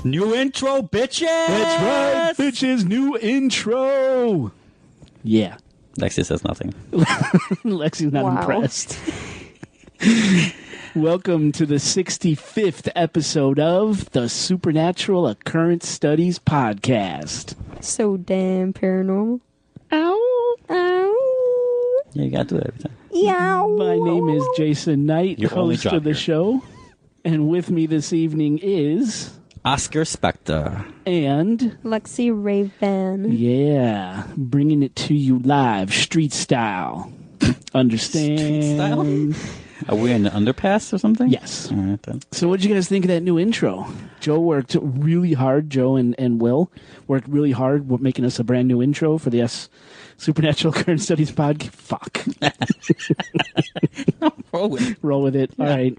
New intro, bitches! That's right, bitches. New intro. Yeah. Lexi says nothing. Lexi's not impressed. Welcome to the 65th episode of the Supernatural Occurrence Studies podcast. So damn paranormal. Ow. Ow. Yeah, you gotta do it every time. Yow. My name is Jason Knight, Your only host job of the here. show. And with me this evening is... Oscar Spector. And... Lexi Raven. Yeah, bringing it to you live, street style. Understand? Street style? Are we in the underpass or something? Yes. All right, then. So what did you guys think of that new intro? Joe worked really hard, Joe and Will worked really hard making us a brand new intro for the Supernatural Occurrence Studies podcast. Fuck. Roll with it. Yeah. All right.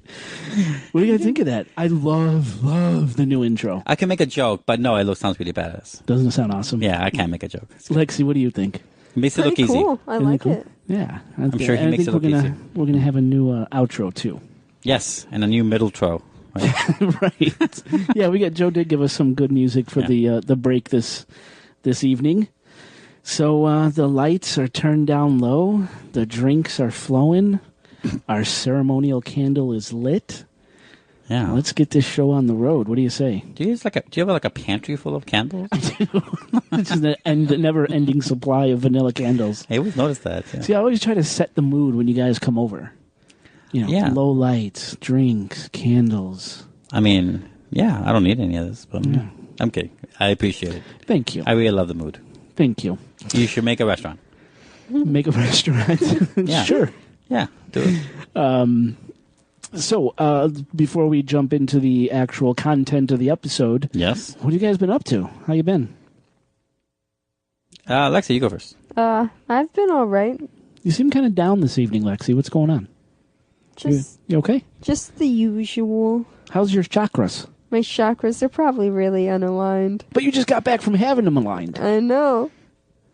What do you guys think of that? I love the new intro. I can make a joke, but no, it sounds really badass. Doesn't it sound awesome? Yeah, I can't make a joke. Lexi, what do you think? It makes it look Pretty easy. cool. I like it. Yeah. I'm sure he makes it look easy. We're going to have a new outro, too. Yes, and a new middle tro. Right? Right. Yeah, Joe did give us some good music for the break this evening. So the lights are turned down low. The drinks are flowing. Our ceremonial candle is lit. Yeah. Let's get this show on the road. What do you say? Do you have a pantry full of candles? It's just a never-ending supply of vanilla candles. I always noticed that. Yeah. See, I always try to set the mood when you guys come over. You know, low lights, drinks, candles. I mean, yeah, I don't need any of this, but I'm kidding. I appreciate it. Thank you. I really love the mood. Thank you. You should make a restaurant. Make a restaurant. Yeah. Sure. Yeah, do it. So, before we jump into the actual content of the episode, Yes. what have you guys been up to? How you been? Lexi, you go first. I've been all right. You seem kind of down this evening, Lexi. What's going on? You okay? Just the usual. How's your chakras? My chakras are probably really unaligned. But you just got back from having them aligned. I know.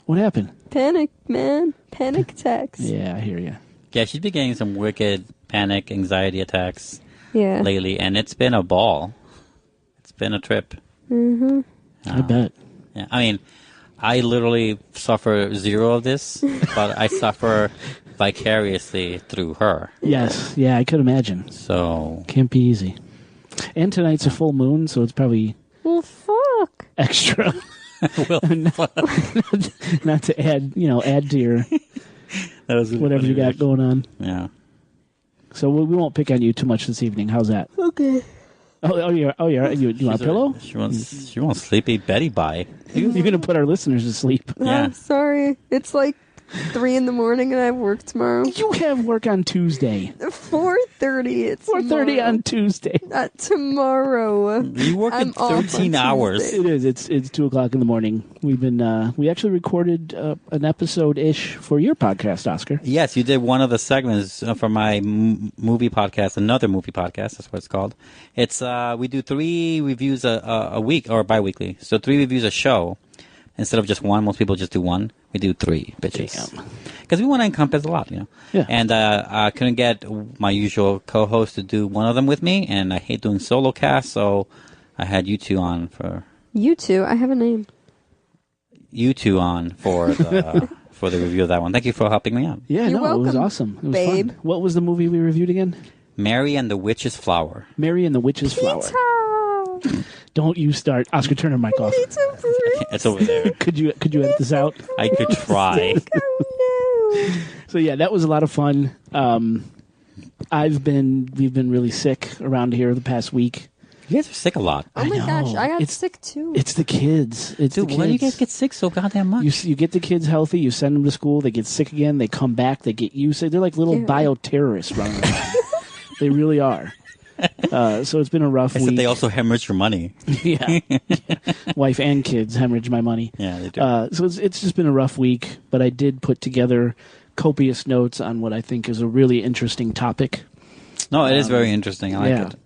What happened? Panic, man. Panic attacks. Yeah, I hear you. Yeah, she's been getting some wicked panic, anxiety attacks lately, and it's been a ball. It's been a trip. Mm-hmm. I bet. Yeah, I mean, I literally suffer zero of this, but I suffer vicariously through her. Yes, yeah, I could imagine. So Can't be easy. And tonight's a full moon, so it's probably Well, fuck. extra. well, Not to add to your that was whatever you got going on. Yeah. So we won't pick on you too much this evening. How's that? Okay. Oh, yeah. You want a pillow? She wants Sleepy Betty by. You're going to put our listeners to sleep. Yeah. I'm sorry. It's like 3 a.m. and I have work tomorrow. You have work on Tuesday. 4:30. It's 4:30 on Tuesday. Not tomorrow. You work in I'm off on 13 hours. Tuesday. It is. It's 2:00 in the morning. We've been. We actually recorded an episode-ish for your podcast, Oscar. Yes, you did one of the segments for my movie podcast, another movie podcast. That's what it's called. It's we do 3 reviews a week or bi-weekly. So 3 reviews a show instead of just one. Most people just do 1. We do 3, bitches. Because we want to encompass a lot, you know. Yeah. And I couldn't get my usual co-host to do one of them with me, and I hate doing solo casts, so I had you two on for... You two? I have a name. You two on for the for the review of that one. Thank you for helping me out. Yeah, You're it was welcome, awesome. It was babe. fun. What was the movie we reviewed again? Mary and the Witch's Flower. Mary and the Witch's Flower. Pizza! Don't you start. Oscar, turn her mic off. Pizza break. It's over there. Could you edit this out? I could try. Oh, no. So yeah, that was a lot of fun. We've been really sick around here the past week. You guys are sick a lot. Oh my know. gosh, I got It's- sick too. It's the kids. It's Dude, the kids. why do you guys get sick so goddamn much? You get the kids healthy. You send them to school. They get sick again. They come back. They get used. They're like little Yeah. bioterrorists running around. They really are. So it's been a rough Except week. they also hemorrhage your money. Yeah. Wife and kids hemorrhage my money. Yeah, they do. So it's just been a rough week, but I did put together copious notes on what I think is a really interesting topic. No, it is very interesting. I like it.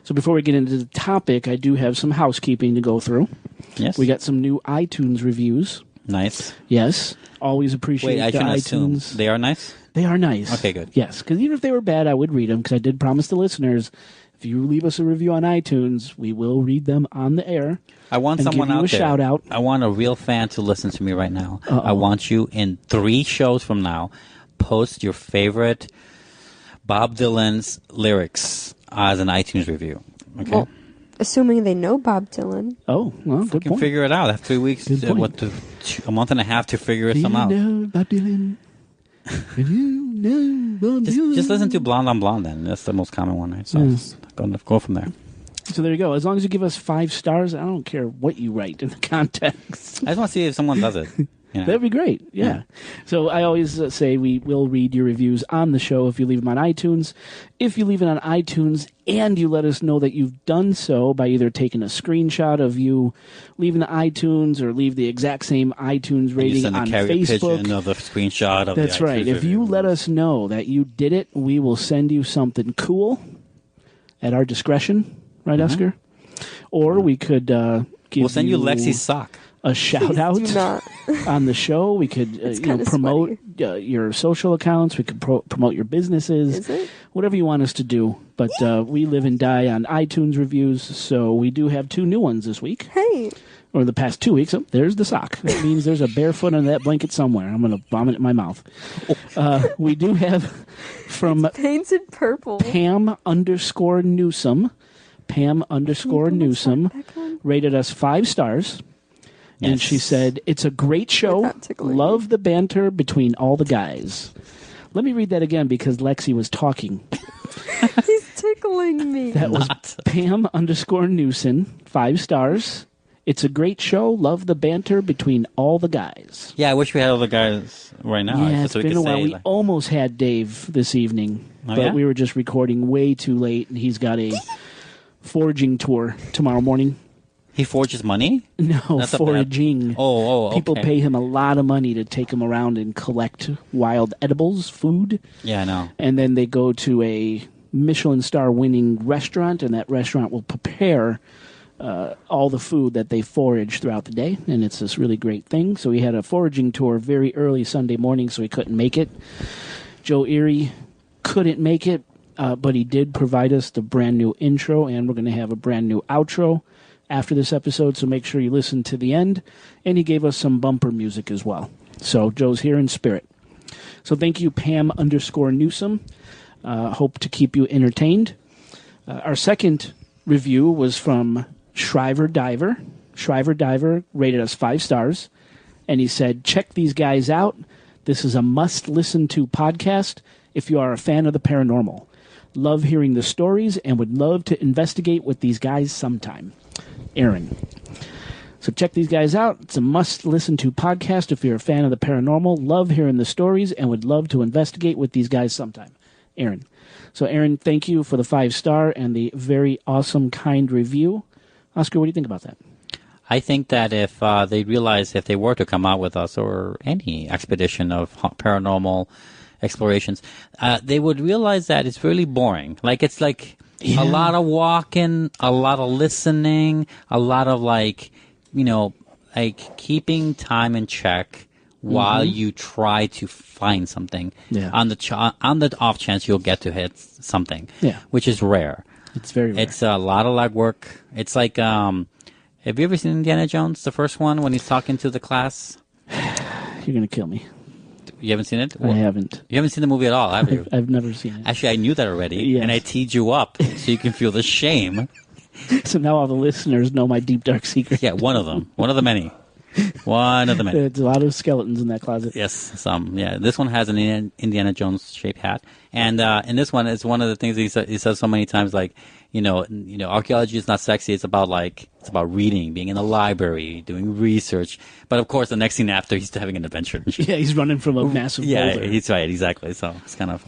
So before we get into the topic, I do have some housekeeping to go through. Yes. We got some new iTunes reviews. Nice. Yes. Always appreciate Wait, I the shouldn't iTunes. assume. They are nice? They are nice. Okay, good. Yes, because even if they were bad, I would read them because I did promise the listeners If you leave us a review on iTunes, we will read them on the air. I want and someone give you out a there. Shout out. I want a real fan to listen to me right now. Uh-oh. I want you in 3 shows from now, post your favorite Bob Dylan's lyrics as an iTunes review. Okay. Well, assuming they know Bob Dylan. Oh, well, good Can point. figure it out. I have 3 weeks, Good point. a month and a half to figure Do it you out. know Bob Dylan? Do you know Bob Dylan? Just listen to Blonde on Blonde then. That's the most common one, right? So Yes. go from there. So there you go. As long as you give us 5 stars, I don't care what you write in the context. I just want to see if someone does it. You know? That'd be great. Yeah. So I always say we will read your reviews on the show if you leave them on iTunes. If you leave it on iTunes and you let us know that you've done so by either taking a screenshot of you leaving the iTunes or leave the exact same iTunes You rating send a on carrier Facebook. pigeon of the screenshot of That's the right. iTunes If you review. let us know that you did it, we will send you something cool at our discretion. Right, Oscar? Or we could give We'll send you Lexi's sock. a shout out Do not. on the show. We could kinda promote your social accounts. We could promote your businesses. Is it? Whatever you want us to do. But we live and die on iTunes reviews, so we do have 2 new ones this week. Hey. Or the past 2 weeks. Oh, there's the sock. That means there's a barefoot under that blanket somewhere. I'm going to vomit it in my mouth. We do have from Painted purple. Pam _ Newsome. Pam _ Can you put my Newsome sock back on? rated us 5 stars. And Yes. she said, it's a great show. Without tickling Love the banter between all the guys. Let me read that again because Lexi was talking. He's tickling me. That was Pam _ Newson, 5 stars. It's a great show. Love the banter between all the guys. Yeah, I wish we had other guys right now. Yeah, so it's we been could a while. say, We like, almost had Dave this evening, Oh, but yeah? we were just recording way too late, and he's got a foraging tour tomorrow morning. he forges money? No, That's a bad- foraging. Oh, People okay. pay him a lot of money to take him around and collect wild edibles, food, Yeah, I know. and then they go to a Michelin star winning restaurant, and that restaurant will prepare all the food that they forage throughout the day, and it's this really great thing. So we had a foraging tour very early Sunday morning, so he couldn't make it. Joe Erie couldn't make it, but he did provide us the brand new intro, and we're going to have a brand new outro after this episode, so make sure you listen to the end. And he gave us some bumper music as well. So Joe's here in spirit. So thank you, Pam _ Newsome. Hope to keep you entertained. Our second review was from Shriver Diver. Shriver Diver rated us 5 stars. And he said, check these guys out. This is a must-listen-to podcast if you are a fan of the paranormal. Love hearing the stories and would love to investigate with these guys sometime. Aaron. So check these guys out. It's a must-listen-to podcast if you're a fan of the paranormal. Love hearing the stories and would love to investigate with these guys sometime. Aaron. So, Aaron, thank you for the 5-star and the very awesome, kind review. Oscar, what do you think about that? I think that if they realize if they were to come out with us or any expedition of paranormal explorations, they would realize that it's really boring. Like, it's like a lot of walking, a lot of listening, a lot of keeping time in check while you try to find something. Yeah. On the off chance you'll get to hit something. Yeah. Which is rare. It's very rare. It's a lot of legwork. It's like, have you ever seen Indiana Jones, the first one, when he's talking to the class? You're going to kill me. You haven't seen it? I haven't. You haven't seen the movie at all, have you? I've never seen it. Actually, I knew that already, Yes. and I teed you up so you can feel the shame. So now all the listeners know my deep, dark secret. Yeah, one of them. One of the many. One of the many. There's a lot of skeletons in that closet. Yes, some. Yeah, this one has an Indiana Jones shaped hat, and in this one, it's one of the things he says so many times. Like, archaeology is not sexy. It's about reading, being in the library, doing research. But of course, the next scene after, he's having an adventure. Yeah, he's running from a massive Yeah, boulder. he's right. Exactly. So it's kind of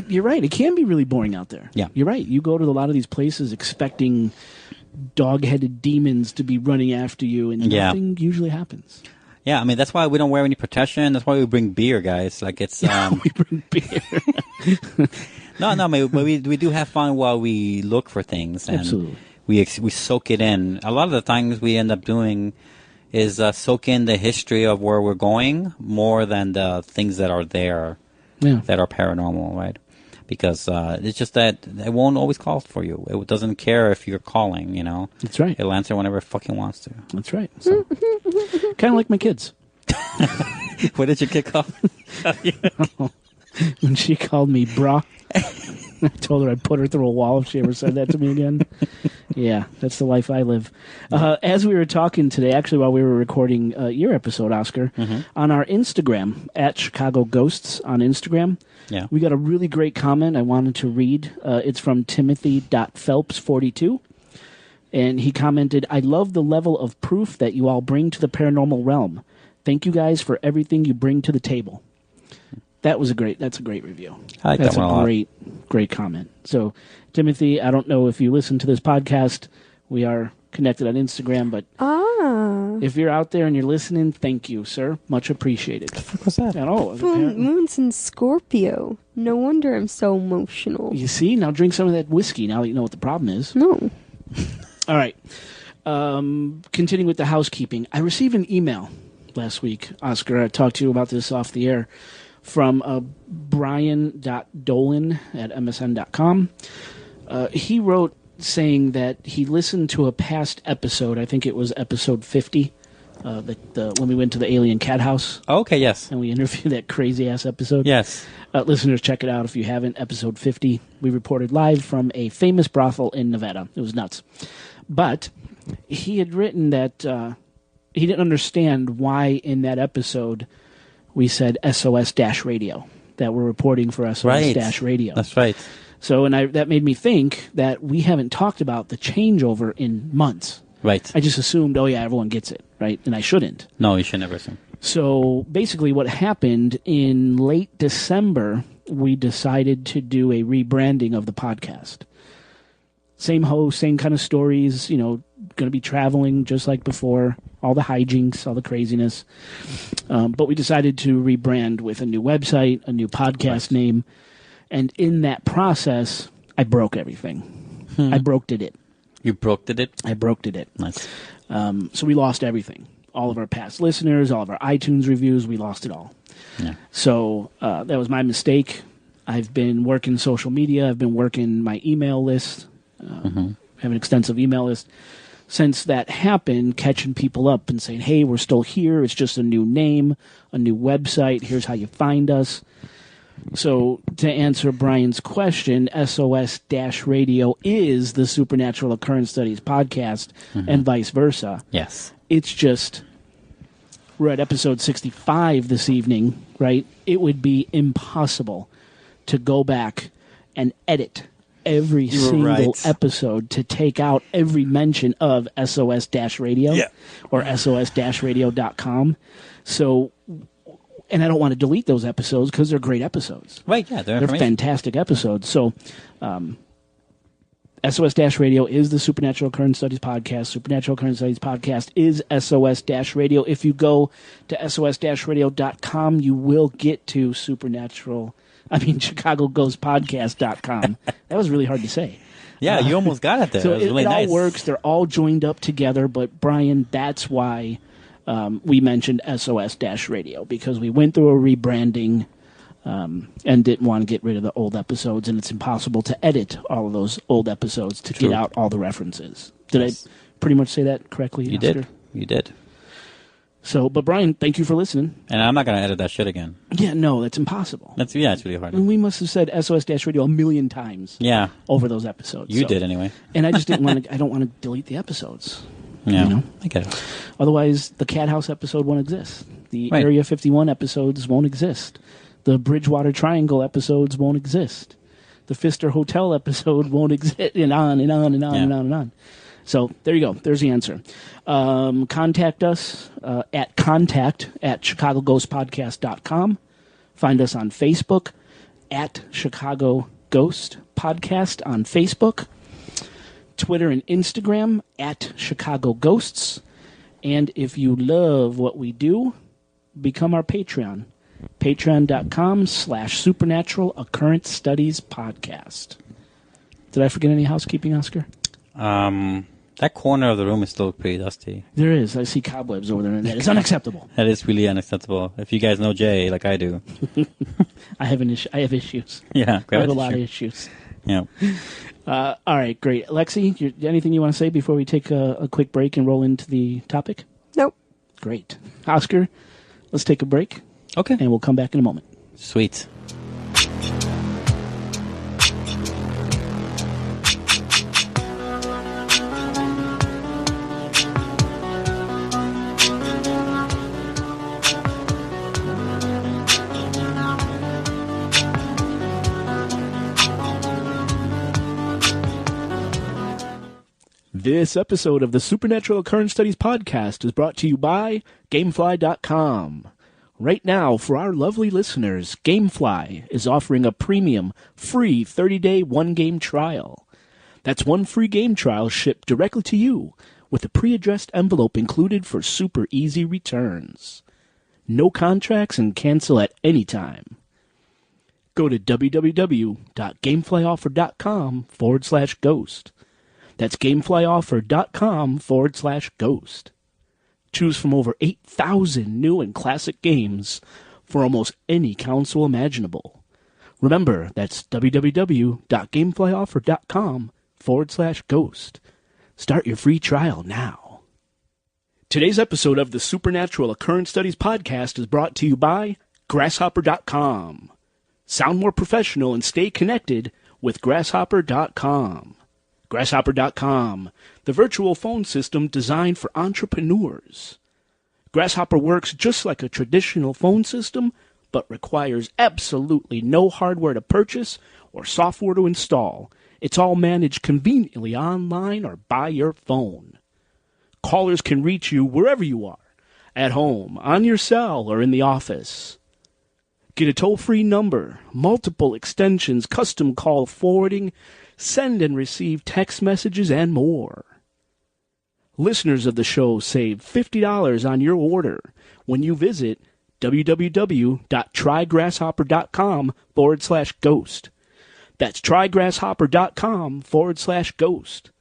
You're right. It can be really boring out there. Yeah. You're right. You go to a lot of these places expecting dog-headed demons to be running after you, and Yeah. nothing usually happens. Yeah, I mean, that's why we don't wear any protection. That's why we bring beer, guys. Like, it's We bring beer. no, but we do have fun while we look for things. And Absolutely. we soak it in. A lot of the times we end up doing is soak in the history of where we're going more than the things that are there Yeah. that are paranormal, right? because it's just that it won't always call for you. It doesn't care if you're calling, you know. That's right. It'll answer whenever it fucking wants to. That's right. So, kind of like my kids. What did your kid call? When she called me brah, I told her I'd put her through a wall if she ever said that to me again. Yeah, that's the life I live. As we were talking today, actually while we were recording your episode, Oscar, on our Instagram, at Chicago Ghosts on Instagram, we got a really great comment I wanted to read. It's from Timothy.Phelps42. And he commented, I love the level of proof that you all bring to the paranormal realm. Thank you guys for everything you bring to the table. That's a great review. I like That's that one a a great comment. So, Timothy, I don't know if you listen to this podcast. We are connected on Instagram, but if you're out there and you're listening, thank you, sir. Much appreciated. What's that? Moon's in Scorpio. No wonder I'm so emotional. You see? Now drink some of that whiskey now that you know what the problem is. No. All right. Continuing with the housekeeping. I received an email last week, Oscar. I talked to you about this off the air. From Brian.Dolan at MSN.com. He wrote saying that he listened to a past episode. I think it was episode 50, when we went to the alien cat house. Okay, yes. And we interviewed that crazy-ass episode. Yes. Listeners, check it out if you haven't. Episode 50. We reported live from a famous brothel in Nevada. It was nuts. But he had written that he didn't understand why in that episode we said SOS-radio, that we're reporting for SOS-radio. That's right. So, that made me think that we haven't talked about the changeover in months. Right. I just assumed, everyone gets it, right? And I shouldn't. No, you should never assume. So, basically what happened in late December, we decided to do a rebranding of the podcast. Same host, same kind of stories, going to be traveling just like before, all the hijinks, all the craziness. But we decided to rebrand with a new website, a new podcast name. And in that process, I broke everything. I broked it. You broked it? I broked it. Nice. So we lost everything. All of our past listeners, all of our iTunes reviews, we lost it all. Yeah. So that was my mistake. I've been working social media. I've been working my email list. I have an extensive email list. Since that happened, catching people up and saying, hey, we're still here. It's just a new name, a new website. Here's how you find us. So to answer Brian's question, SOS-radio is the Supernatural Occurrence Studies podcast and vice versa. Yes. It's just, we're at episode 65 this evening, right? It would be impossible to go back and edit every single episode to take out every mention of SOS-radio or SOS-radio.com. So, and I don't want to delete those episodes because they're great episodes. Right, yeah. They're fantastic episodes. So, SOS-radio is the Supernatural Occurrence Studies podcast. Supernatural Occurrence Studies podcast is SOS-radio. If you go to SOS-radio.com, you will get to chicagoghostpodcast.com. That was really hard to say. Yeah, you almost got it there. So it was really nice. All works. They're all joined up together. But, Brian, that's why we mentioned SOS-radio, because we went through a rebranding and didn't want to get rid of the old episodes, and it's impossible to edit all of those old episodes to get out all the references. Did I pretty much say that correctly, You Oscar? did. You did. So, but Brian, thank you for listening. And I'm not going to edit that shit again. Yeah, no, that's impossible. It's really hard. And we must have said SOS-radio a million times. Yeah. Over those episodes. You did anyway. And I just didn't want to. I don't want to delete the episodes. Yeah, I get it. Otherwise, the Cat House episode won't exist. The Area 51 episodes won't exist. The Bridgewater Triangle episodes won't exist. The Pfister Hotel episode won't exist, and on and on and on and on and on. So there you go. There's the answer. Contact us at contact@chicagoghostpodcast.com. Find us on Facebook at Chicago Ghost Podcast on Facebook. Twitter and Instagram at Chicago Ghosts. And if you love what we do, become our Patreon. Patreon.com/Supernatural Occurrence Studies Podcast. Did I forget any housekeeping, Oscar? That corner of the room is still pretty dusty. There is. I see cobwebs over there, and that is unacceptable. That is really unacceptable. If you guys know Jay, like I do. I have issues. Yeah, I have a lot of issues. Yeah. All right, great. Lexi, anything you want to say before we take a quick break and roll into the topic? Nope. Great. Oscar, let's take a break. Okay. And we'll come back in a moment. Sweet. This episode of the Supernatural Occurrence Studies podcast is brought to you by Gamefly.com. Right now, for our lovely listeners, Gamefly is offering a premium, free 30-day one-game trial. That's one free game trial shipped directly to you with a pre-addressed envelope included for super easy returns. No contracts and cancel at any time. Go to www.gameflyoffer.com/ghost. That's gameflyoffer.com/ghost. Choose from over 8,000 new and classic games for almost any console imaginable. Remember, that's www.gameflyoffer.com/ghost. Start your free trial now. Today's episode of the Supernatural Occurrence Studies podcast is brought to you by Grasshopper.com. Sound more professional and stay connected with Grasshopper.com. Grasshopper.com, the virtual phone system designed for entrepreneurs. Grasshopper works just like a traditional phone system, but requires absolutely no hardware to purchase or software to install. It's all managed conveniently online or by your phone. Callers can reach you wherever you are, at home, on your cell, or in the office. Get a toll-free number, multiple extensions, custom call forwarding, send and receive text messages, and more. Listeners of the show save $50 on your order when you visit www.trygrasshopper.com/ghost. That's trygrasshopper.com/ghost.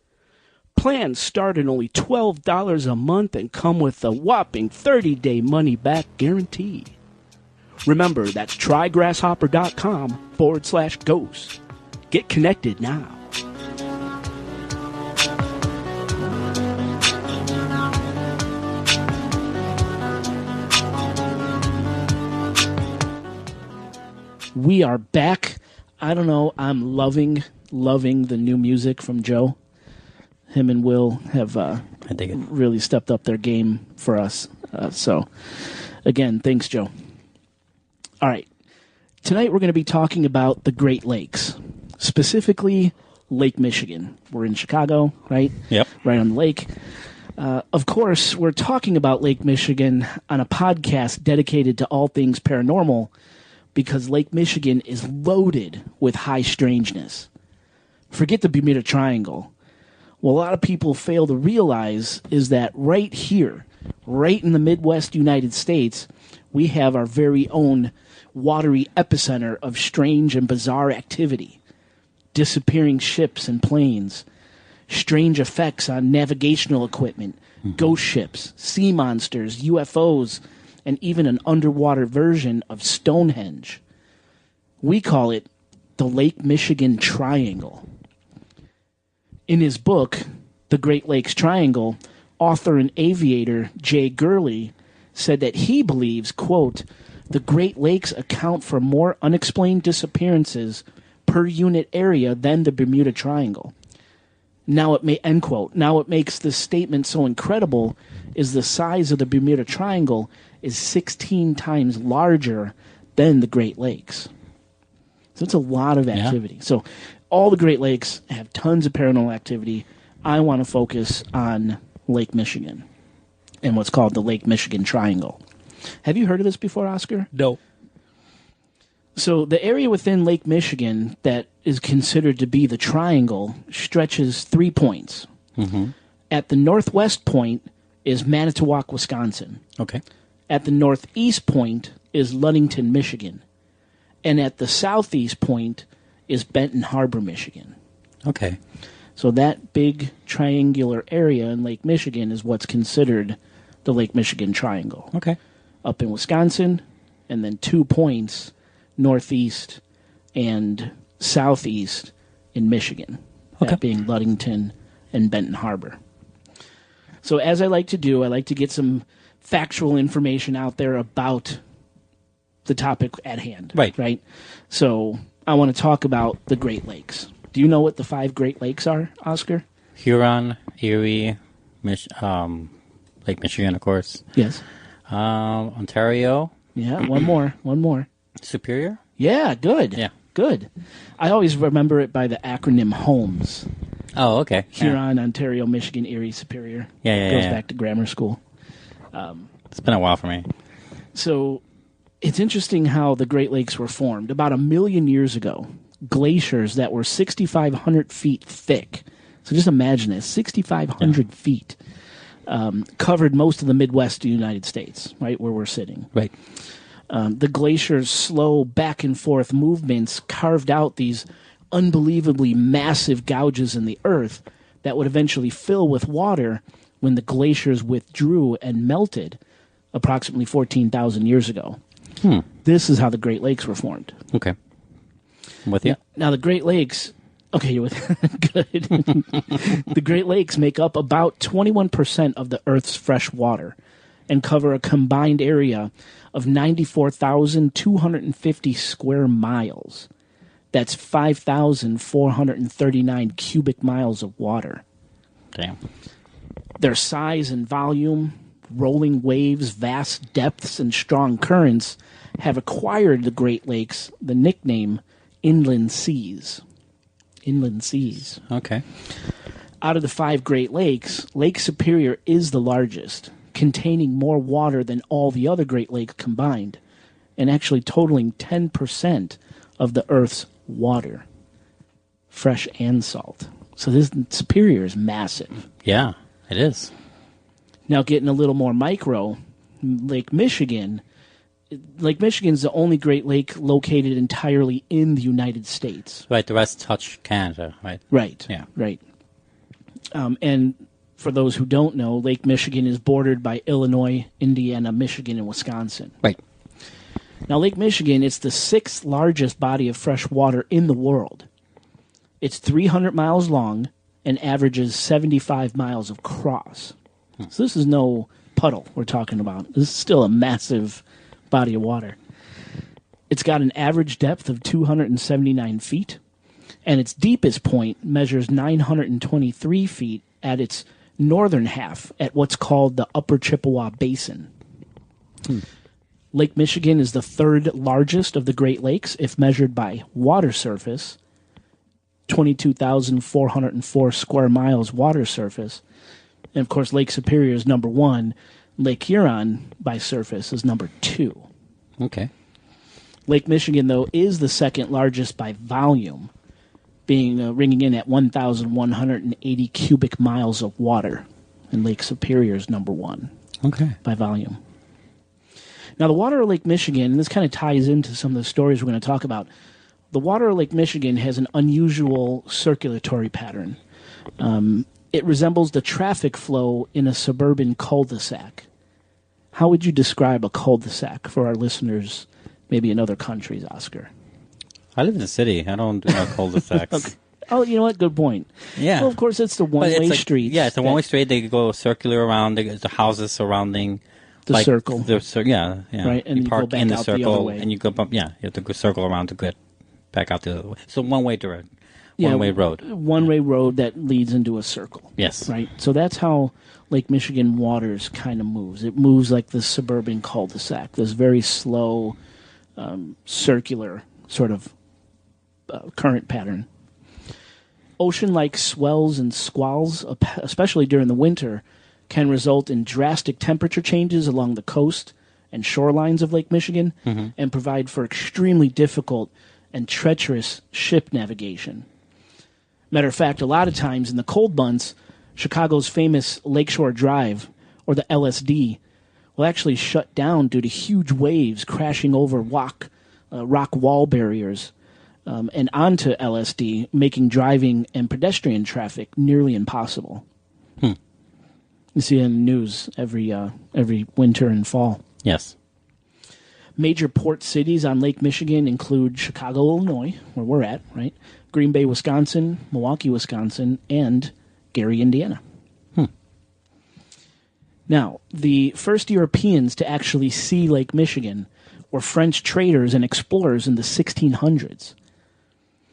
Plans start at only $12 a month and come with a whopping 30-day money-back guarantee. Remember, that's trygrasshopper.com/ghost. Get connected now. We are back. I don't know. I'm loving the new music from Joe. Him and Will have I dig it. really stepped up their game for us. So, again, thanks, Joe. All right. Tonight we're going to be talking about the Great Lakes, specifically Lake Michigan. We're in Chicago, right? Yep. Right on the lake. Of course, we're talking about Lake Michigan on a podcast dedicated to all things paranormal because Lake Michigan is loaded with high strangeness. Forget the Bermuda Triangle. What a lot of people fail to realize is that right here, right in the Midwest United States, we have our very own watery epicenter of strange and bizarre activity. Disappearing ships and planes, strange effects on navigational equipment, ghost ships, sea monsters, UFOs, and even an underwater version of Stonehenge. We call it the Lake Michigan Triangle. In his book, The Great Lakes Triangle, author and aviator Jay Gurley said that he believes, quote, the Great Lakes account for more unexplained disappearances per unit area than the Bermuda Triangle. Now it may, end quote. Now what makes this statement so incredible is the size of the Bermuda Triangle is 16 times larger than the Great Lakes. So it's a lot of activity. Yeah. So all the Great Lakes have tons of paranormal activity. I want to focus on Lake Michigan and what's called the Lake Michigan Triangle. Have you heard of this before, Oscar? No. So the area within Lake Michigan that is considered to be the triangle stretches 3 points. Mm-hmm. At the northwest point is Manitowoc, Wisconsin. Okay. At the northeast point is Ludington, Michigan. And at the southeast point is Benton Harbor, Michigan. Okay. So that big triangular area in Lake Michigan is what's considered the Lake Michigan Triangle. Okay. Up in Wisconsin, and then 2 points northeast and southeast in Michigan, that being Ludington and Benton Harbor. So as I like to do, I like to get some factual information out there about the topic at hand. Right? So I want to talk about the Great Lakes. Do you know what the 5 Great Lakes are, Oscar? Huron, Erie, Lake Michigan, of course. Yes. Ontario. Yeah, one more. Superior? Yeah, good. Yeah. Good. I always remember it by the acronym HOMES. Oh, okay. Huron, Ontario, Michigan, Erie, Superior. Yeah. Goes back to grammar school. It's been a while for me. So it's interesting how the Great Lakes were formed. About 1 million years ago, glaciers that were 6,500 feet thick. So just imagine this, 6,500 feet. Covered most of the Midwest of the United States, right, where we're sitting. Right. The glacier's slow back and forth movements carved out these unbelievably massive gouges in the earth that would eventually fill with water when the glaciers withdrew and melted approximately 14,000 years ago. This is how the Great Lakes were formed. Okay. I'm with you. Now the Great Lakes... Okay, you're with good. The Great Lakes make up about 21% of the Earth's fresh water and cover a combined area of 94,250 square miles. That's 5,439 cubic miles of water. Damn. Their size and volume, rolling waves, vast depths, and strong currents have acquired the Great Lakes the nickname Inland Seas. Inland Seas. Okay. Out of the 5 Great Lakes, Lake Superior is the largest, containing more water than all the other Great Lakes combined, and actually totaling 10% of the Earth's water, fresh and salt. So this Superior is massive. Yeah, it is. Now getting a little more micro, Lake Michigan is the only Great Lake located entirely in the United States. Right, the rest touch Canada, right? Right. Yeah. Right. And for those who don't know, Lake Michigan is bordered by Illinois, Indiana, Michigan, and Wisconsin. Right. Now, Lake Michigan is the 6th largest body of fresh water in the world. It's 300 miles long and averages 75 miles across. So this is no puddle we're talking about. This is still a massive body of water. It's got an average depth of 279 feet, and its deepest point measures 923 feet at its northern half at what's called the Upper Chippewa Basin. Lake Michigan is the 3rd largest of the Great Lakes if measured by water surface, 22,404 square miles water surface. And, of course, Lake Superior is number 1. Lake Huron, by surface, is number 2. Okay. Lake Michigan, though, is the 2nd largest by volume, ringing in at 1,180 cubic miles of water. And Lake Superior is number 1 by volume. Now, the water of Lake Michigan, and this kind of ties into some of the stories we're going to talk about, the water of Lake Michigan has an unusual circulatory pattern. It resembles the traffic flow in a suburban cul-de-sac. How would you describe a cul-de-sac for our listeners, maybe in other countries, Oscar? I live in the city. I don't do cul-de-sacs. Okay. Oh, you know what? Good point. Yeah. Well, of course, it's the one-way street. Yeah, it's a one-way street. They go circular around. There's the houses surrounding the circle. Yeah. Right, and you park go back in the out circle, the other way. and you go bump. Yeah, you have to go circle around to get back out the other way. So one-way direct. Yeah, One-way road. One-way road that leads into a circle. Yes. Right? So that's how Lake Michigan waters kind of moves. It moves like the suburban cul-de-sac, this very slow, circular sort of current pattern. Ocean-like swells and squalls, especially during the winter, can result in drastic temperature changes along the coast and shorelines of Lake Michigan and provide for extremely difficult and treacherous ship navigation. Matter of fact, a lot of times in the cold months, Chicago's famous Lakeshore Drive, or the LSD, will actually shut down due to huge waves crashing over rock wall barriers and onto LSD, making driving and pedestrian traffic nearly impossible. You see it in the news every winter and fall. Yes. Major port cities on Lake Michigan include Chicago, Illinois, where we're at, right? Green Bay, Wisconsin, Milwaukee, Wisconsin, and Gary, Indiana. Now, the first Europeans to actually see Lake Michigan were French traders and explorers in the 1600s.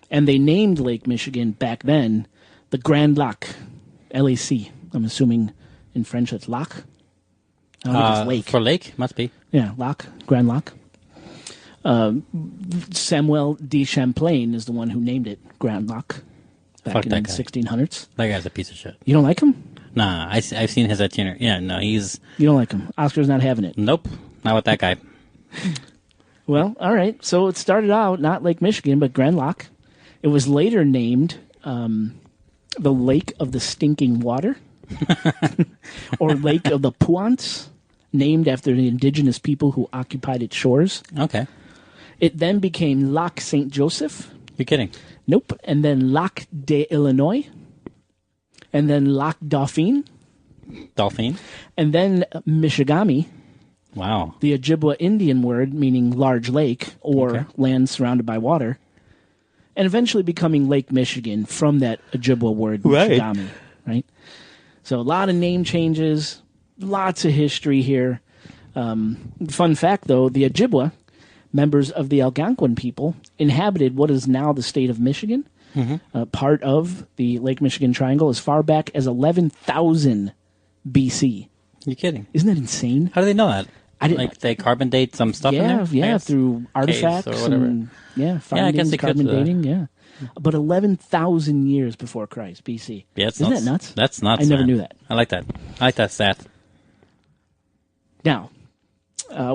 And they named Lake Michigan back then the Grand Lac, L-A-C. I'm assuming in French that's lac. I don't think it's lake. For lake, must be. Yeah, lac, Grand Lac. Samuel de Champlain is the one who named it Grand Lac back in the 1600s. That guy's a piece of shit. You don't like him? Nah, I've seen his itinerary. Yeah, no, he's... You don't like him. Oscar's not having it. Nope, not with that guy. Well, all right. So it started out not Lake Michigan, but Grand Lac. It was later named the Lake of the Stinking Water or Lake of the Puants, named after the indigenous people who occupied its shores. Okay. It then became Lac St. Joseph. You're kidding. Nope. And then Lac de Illinois. And then Lac Dauphine. Dolphin? And then Michigami. Wow. The Ojibwa Indian word meaning large lake or land surrounded by water. And eventually becoming Lake Michigan from that Ojibwa word, Michigami. Right? So a lot of name changes, lots of history here. Fun fact, though, the Ojibwa, members of the Algonquin people, inhabited what is now the state of Michigan, part of the Lake Michigan Triangle, as far back as 11,000 BC. You're kidding. Isn't that insane? How do they know that? I didn't, like they carbon date some stuff in there? Yeah, through artifacts or whatever. and findings, I guess they carbon could, dating, But 11,000 years before Christ, BC. Yeah, Isn't that nuts? That's nuts. I never man. knew that. I like that. I like that stat. Now,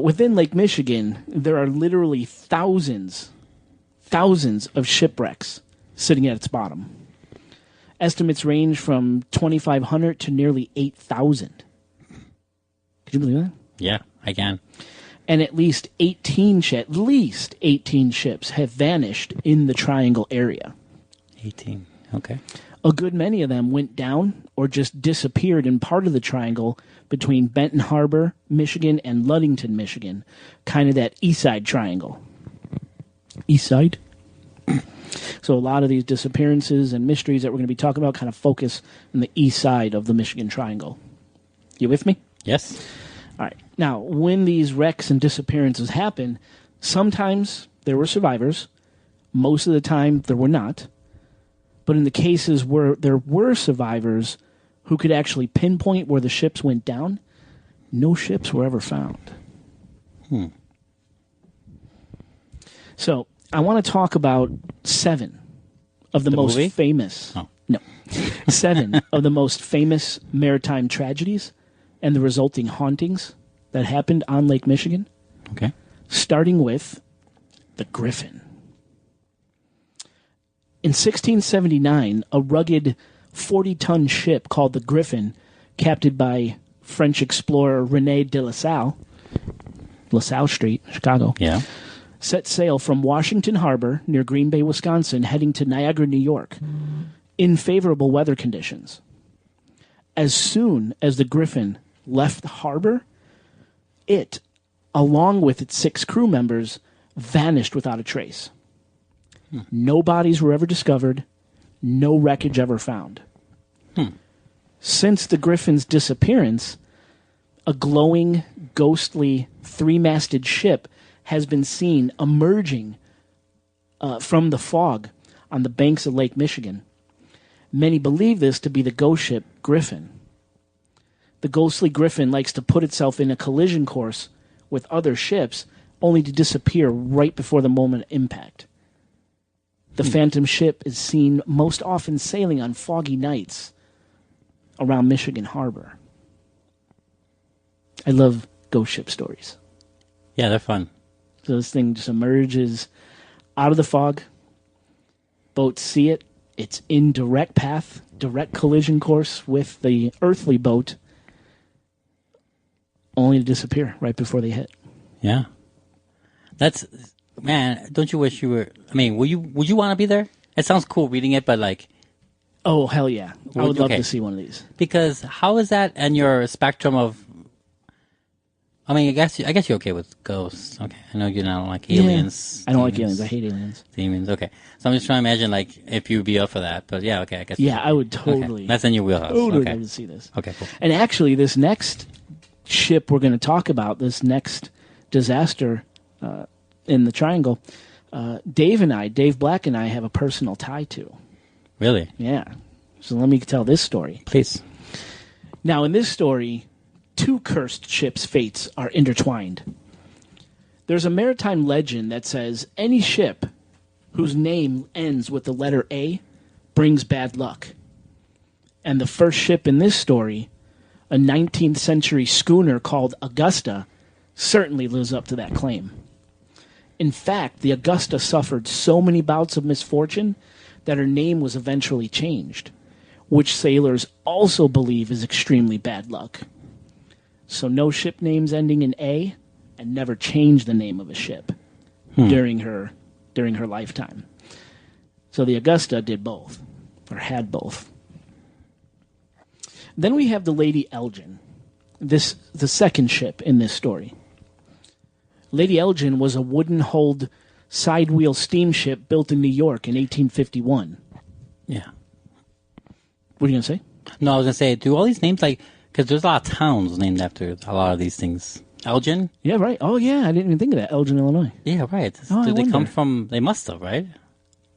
within Lake Michigan, there are literally thousands of shipwrecks sitting at its bottom. Estimates range from 2,500 to nearly 8,000. Could you believe that? Yeah, I can. And at least 18 ships have vanished in the Triangle area. 18. Okay. A good many of them went down or just disappeared in part of the Triangle between Benton Harbor, Michigan, and Ludington, Michigan. Kind of that East Side Triangle. East Side? So a lot of these disappearances and mysteries that we're going to be talking about kind of focus on the east side of the Michigan Triangle. You with me? Yes. All right. Now, when these wrecks and disappearances happen, sometimes there were survivors. Most of the time, there were not. But in the cases where there were survivors who could actually pinpoint where the ships went down, no ships were ever found. So, I want to talk about 7 of the most movie? famous... Oh. No. 7 of the most famous maritime tragedies and the resulting hauntings that happened on Lake Michigan. Okay. Starting with the Griffin. In 1679, a rugged 40-ton ship called the Griffin, captained by French explorer René de LaSalle Street, Chicago, set sail from Washington Harbor near Green Bay, Wisconsin, heading to Niagara, New York, in favorable weather conditions. As soon as the Griffin left the harbor, it, along with its 6 crew members, vanished without a trace. No bodies were ever discovered. No wreckage ever found. Since the Griffin's disappearance, a glowing, ghostly, 3-masted ship has been seen emerging from the fog on the banks of Lake Michigan. Many believe this to be the ghost ship Griffin. The ghostly Griffin likes to put itself in a collision course with other ships, only to disappear right before the moment of impact. The phantom ship is seen most often sailing on foggy nights around Michigan Harbor. I love ghost ship stories. Yeah, they're fun. So this thing just emerges out of the fog. Boats see it. It's in direct path, direct collision course with the earthly boat, only to disappear right before they hit. Yeah. That's man, don't you wish you were? I mean, would you want to be there? It sounds cool reading it, but like, Oh, hell yeah. I would love okay. to see one of these. because how is that in your spectrum of? I mean, I guess you're okay with ghosts. Okay, I know you don't like aliens. I don't like demons, aliens. I hate aliens. demons. Okay, so I'm just trying to imagine like if you'd be up for that. But yeah, okay, I guess. Yeah, I would Okay. totally. That's in your wheelhouse. Totally Okay. love to see this. Okay. Cool. And actually, this next ship we're going to talk about, this next disaster in the Triangle, Dave Black and I have a personal tie to. Really? Yeah. So let me tell this story. Please. Now, in this story, two cursed ships' fates are intertwined. There's a maritime legend that says any ship whose name ends with the letter A brings bad luck. And the first ship in this story, a 19th century schooner called Augusta, certainly lives up to that claim. In fact, the Augusta suffered so many bouts of misfortune that her name was eventually changed, which sailors also believe is extremely bad luck. So no ship names ending in A, and never change the name of a ship during her lifetime. So the Augusta did both, or had both. Then we have the Lady Elgin, the second ship in this story. Lady Elgin was a wooden-hulled side-wheel steamship built in New York in 1851. Yeah. What are you going to say? No, I was gonna say, do all these names like? Because there's a lot of towns named after a lot of these things. Elgin? Yeah, right. Oh, yeah, I didn't even think of that. Elgin, Illinois. Yeah, right. Oh, Did I they come wonder. from? They must have, right?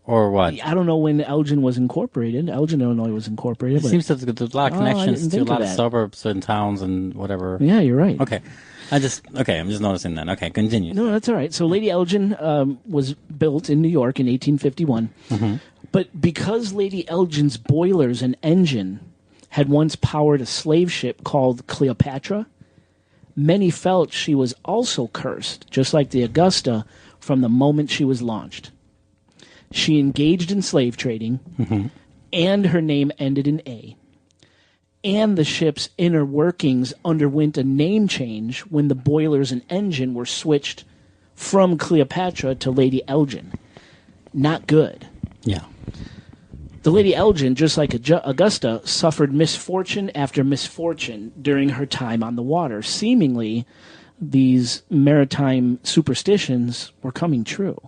Or what? I don't know when Elgin was incorporated. Elgin, Illinois was incorporated. It But seems that there's a lot of Oh, I connections didn't to a think of lot of that. suburbs and towns and whatever. yeah, you're right. Okay. I'm just noticing that. Okay, continue. No, that's all right. So Lady Elgin was built in New York in 1851. But because Lady Elgin's boilers and engine had once powered a slave ship called Cleopatra, many felt she was also cursed, just like the Augusta, from the moment she was launched. She engaged in slave trading, and her name ended in A. And the ship's inner workings underwent a name change when the boilers and engine were switched from Cleopatra to Lady Elgin. Not good. Yeah. The Lady Elgin, just like Augusta, suffered misfortune after misfortune during her time on the water. Seemingly, these maritime superstitions were coming true.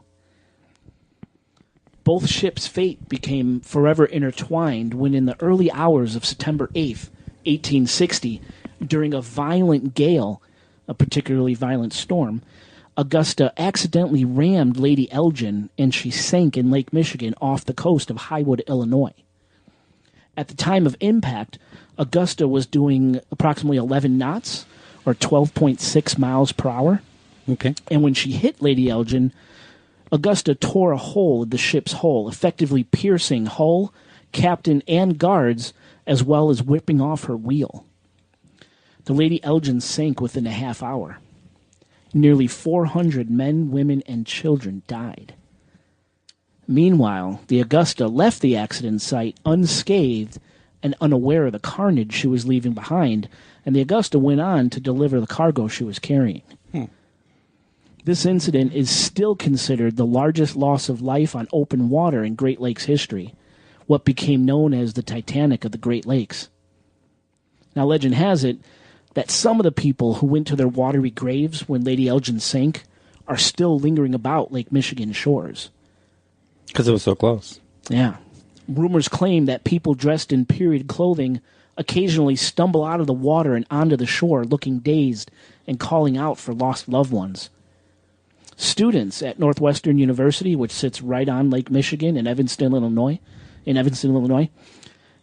Both ships' fate became forever intertwined when in the early hours of September 8th, 1860, during a violent gale, a particularly violent storm, Augusta accidentally rammed Lady Elgin and she sank in Lake Michigan off the coast of Highwood, Illinois. At the time of impact, Augusta was doing approximately 11 knots, or 12.6 miles per hour. Okay. And when she hit Lady Elgin, Augusta tore a hole in the ship's hull, effectively piercing hull, captain, and guards, as well as whipping off her wheel. The Lady Elgin sank within a half hour. Nearly 400 men, women, and children died. Meanwhile, the Augusta left the accident site unscathed and unaware of the carnage she was leaving behind, and the Augusta went on to deliver the cargo she was carrying. This incident is still considered the largest loss of life on open water in Great Lakes history, what became known as the Titanic of the Great Lakes. Now, legend has it that some of the people who went to their watery graves when Lady Elgin sank are still lingering about Lake Michigan shores. Because it was so close. Yeah. Rumors claim that people dressed in period clothing occasionally stumble out of the water and onto the shore looking dazed and calling out for lost loved ones. Students at Northwestern University, which sits right on Lake Michigan in Evanston, Illinois,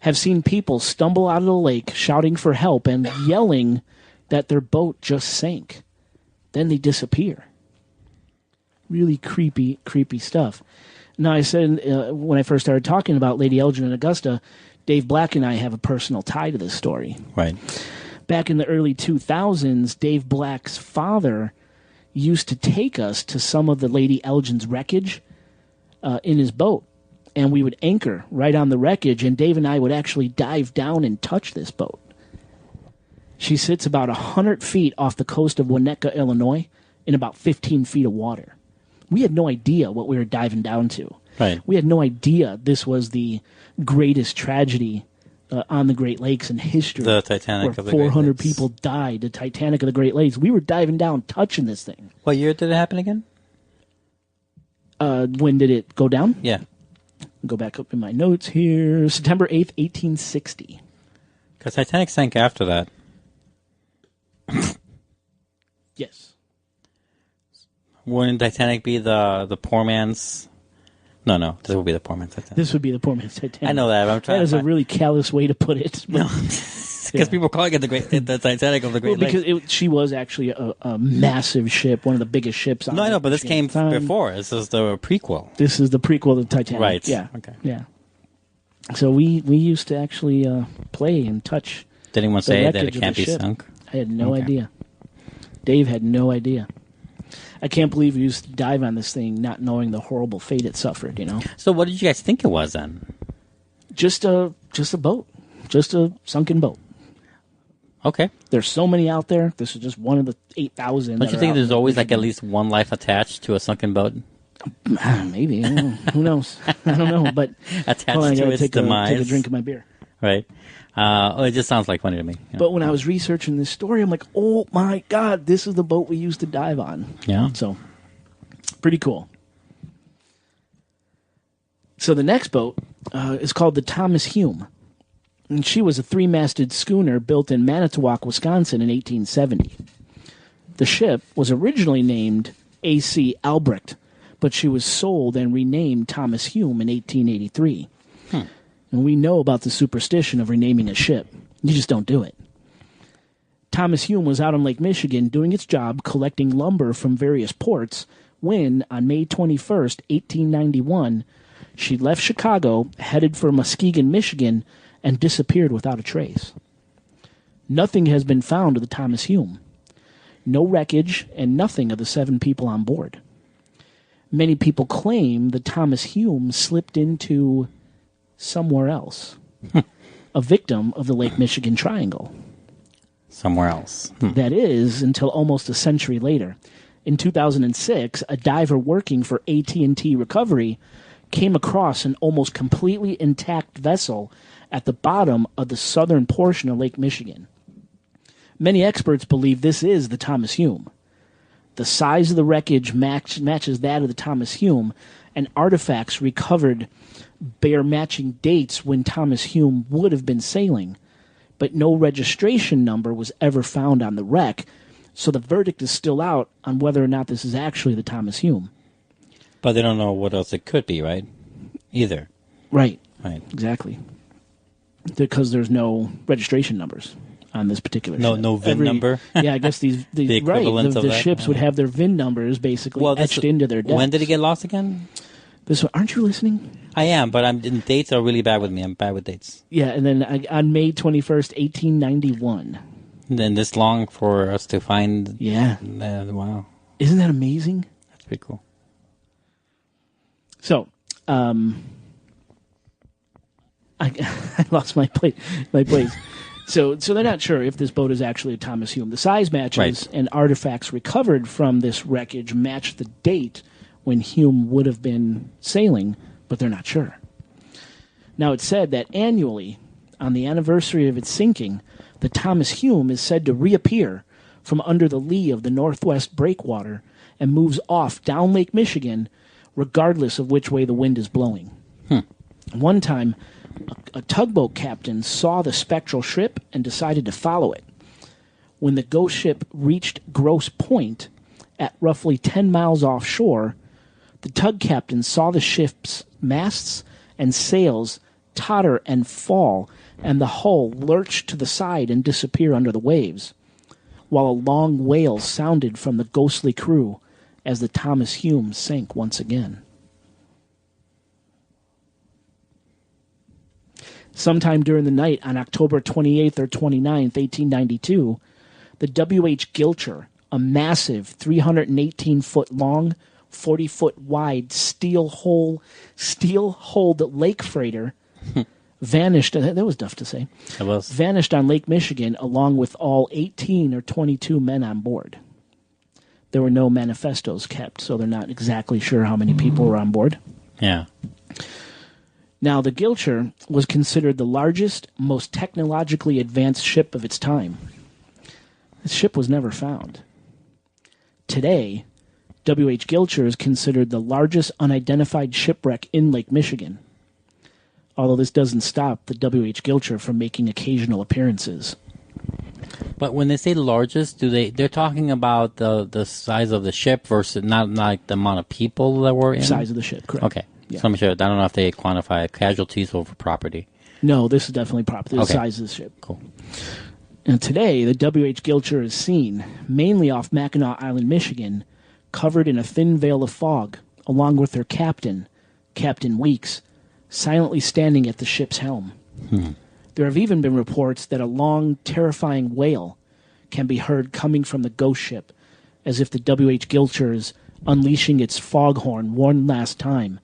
have seen people stumble out of the lake shouting for help and yelling that their boat just sank. Then they disappear. Really creepy stuff. Now, I said when I first started talking about Lady Elgin and Augusta, Dave Black and I have a personal tie to this story. Right. Back in the early 2000s, Dave Black's father used to take us to some of the Lady Elgin's wreckage in his boat. And we would anchor right on the wreckage, and Dave and I would actually dive down and touch this boat. She sits about 100 feet off the coast of Winnetka, Illinois, in about 15 feet of water. We had no idea what we were diving down to. Right. We had no idea this was the greatest tragedy on the Great Lakes in history. The Titanic where of the Great 400 Lakes. people died. The Titanic of the Great Lakes. We were diving down, touching this thing. What year did it happen again? When did it go down? Yeah. Go back up in my notes here. September 8th, 1860. Because Titanic sank after that. Yes. Wouldn't Titanic be the poor man's... No, this would be the poor man's Titanic. This would be the poor man's Titanic. I know that, but I'm trying That is to a really callous way to put it. No, because people are calling it the Titanic of the Great Lakes. Because she was actually a massive ship, one of the biggest ships on No, I know, but this Michigan came at the time. before. This is the prequel. This is the prequel to Titanic. Right. Yeah. Okay. Yeah. So we used to actually play and touch. Did anyone the say that wreckage it of can't the be ship. sunk? I had no Okay. idea. Dave had no idea. I can't believe we used to dive on this thing not knowing the horrible fate it suffered, you know? So what did you guys think it was then? Just a boat. Just a sunken boat. Okay. There's so many out there. This is just one of the 8,000. Don't you think there's always like at least one life attached to a sunken boat? Maybe. I don't know. Who knows? I don't know. But Attached hold on, I to gotta its take demise. a drink of my beer. Right. It just sounds like funny to me. You know? But when I was researching this story, I'm like, oh my God, this is the boat we used to dive on. Yeah. So, pretty cool. So the next boat is called the Thomas Hume. And she was a 3-masted schooner built in Manitowoc, Wisconsin in 1870. The ship was originally named A.C. Albrecht, but she was sold and renamed Thomas Hume in 1883. And we know about the superstition of renaming a ship. You just don't do it. Thomas Hume was out on Lake Michigan doing its job collecting lumber from various ports when, on May 21st, 1891, she left Chicago, headed for Muskegon, Michigan, and disappeared without a trace. Nothing has been found of the Thomas Hume. No wreckage and nothing of the 7 people on board. Many people claim the Thomas Hume slipped into somewhere else, a victim of the Lake Michigan Triangle. Somewhere else. That is, until almost a century later. In 2006, a diver working for AT&T Recovery came across an almost completely intact vessel at the bottom of the southern portion of Lake Michigan. Many experts believe this is the Thomas Hume. The size of the wreckage matches that of the Thomas Hume, and artifacts recovered bear matching dates when Thomas Hume would have been sailing, but no registration number was ever found on the wreck, so the verdict is still out on whether or not this is actually the Thomas Hume. But they don't know what else it could be, right? Either. Right. Right. Exactly. Because there's no registration numbers on this particular ship. No VIN number? Yeah, I guess these The equivalent of the that, ships would yeah. have their VIN numbers basically etched into their decks. When did it get lost again? This one, aren't you listening? I am, but dates are really bad with me. I'm bad with dates. Yeah, and then on May 21st, 1891. And then this long for us to find... Yeah. Wow. Isn't that amazing? That's pretty cool. So, I lost my place. So they're not sure if this boat is actually a Thomas Hume. The size matches Right. and artifacts recovered from this wreckage match the date when Hume would have been sailing, but they're not sure. Now, it's said that annually, on the anniversary of its sinking, the Thomas Hume is said to reappear from under the lee of the Northwest Breakwater and moves off down Lake Michigan, regardless of which way the wind is blowing. One time, a tugboat captain saw the spectral ship and decided to follow it. When the ghost ship reached Grosse Point, at roughly 10 miles offshore, the tug captain saw the ship's masts and sails totter and fall, and the hull lurch to the side and disappear under the waves, while a long wail sounded from the ghostly crew as the Thomas Hume sank once again. Sometime during the night on October 28th or 29th, 1892, the W.H. Gilcher, a massive 318-foot long, 40-foot wide steel-hulled lake freighter vanished. That was tough to say. It was. Vanished on Lake Michigan along with all 18 or 22 men on board. There were no manifestos kept, so they're not exactly sure how many people were on board. Yeah. Now, the Gilcher was considered the largest, most technologically advanced ship of its time. This ship was never found. Today, W.H. Gilcher is considered the largest unidentified shipwreck in Lake Michigan. Although this doesn't stop the W.H. Gilcher from making occasional appearances. But when they say largest, they're talking about the size of the ship versus not like the amount of people that were in? Size of the ship, correct. Okay. Yeah. So I'm sure. I don't know if they quantify casualties over property. No, this is definitely property. The size of the ship. Cool. And today, the W.H. Gilcher is seen, mainly off Mackinac Island, Michigan, covered in a thin veil of fog, along with their captain, Captain Weeks, silently standing at the ship's helm. There have even been reports that a long, terrifying wail can be heard coming from the ghost ship, as if the W.H. Gilcher is unleashing its foghorn one last time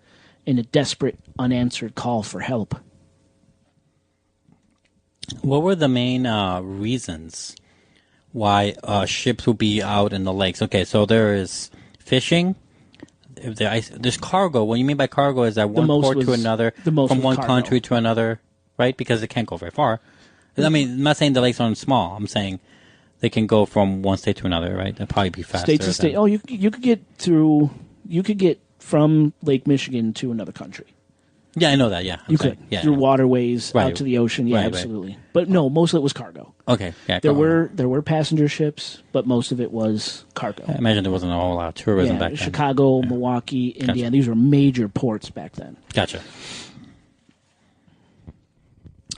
in a desperate, unanswered call for help. What were the main reasons why ships would be out in the lakes? Okay, so there is fishing. There's cargo. What you mean by cargo is that one port to another, from one country to another, right? Because it can't go very far. I mean, I'm not saying the lakes aren't small. I'm saying they can go from one state to another, right? That'd probably be faster. State to state. Oh, you could get through. You could get from Lake Michigan to another country. Yeah, I know that. Yeah, you could through waterways right. out to the ocean. Yeah, absolutely. Right. But no, most of it was cargo. Okay, yeah. There were passenger ships, but most of it was cargo. I imagine there wasn't a whole lot of tourism back then. Chicago, Milwaukee, Indiana. These were major ports back then. Gotcha.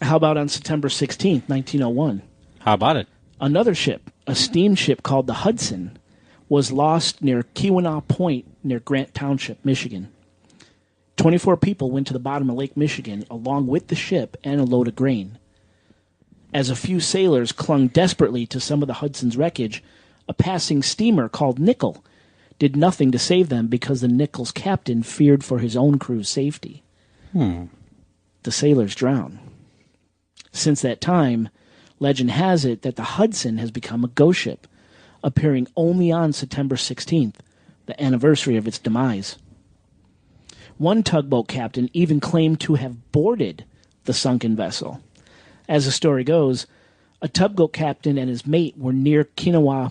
How about on September 16th, 1901? How about it? Another ship, a steamship called the Hudson, was lost near Keweenaw Point near Grant Township, Michigan. 24 people went to the bottom of Lake Michigan along with the ship and a load of grain. As a few sailors clung desperately to some of the Hudson's wreckage, a passing steamer called Nickel did nothing to save them because the Nickel's captain feared for his own crew's safety. The sailors drowned. Since that time, legend has it that the Hudson has become a ghost ship, appearing only on September 16th, the anniversary of its demise. One tugboat captain even claimed to have boarded the sunken vessel. As the story goes, a tugboat captain and his mate were near Keweenaw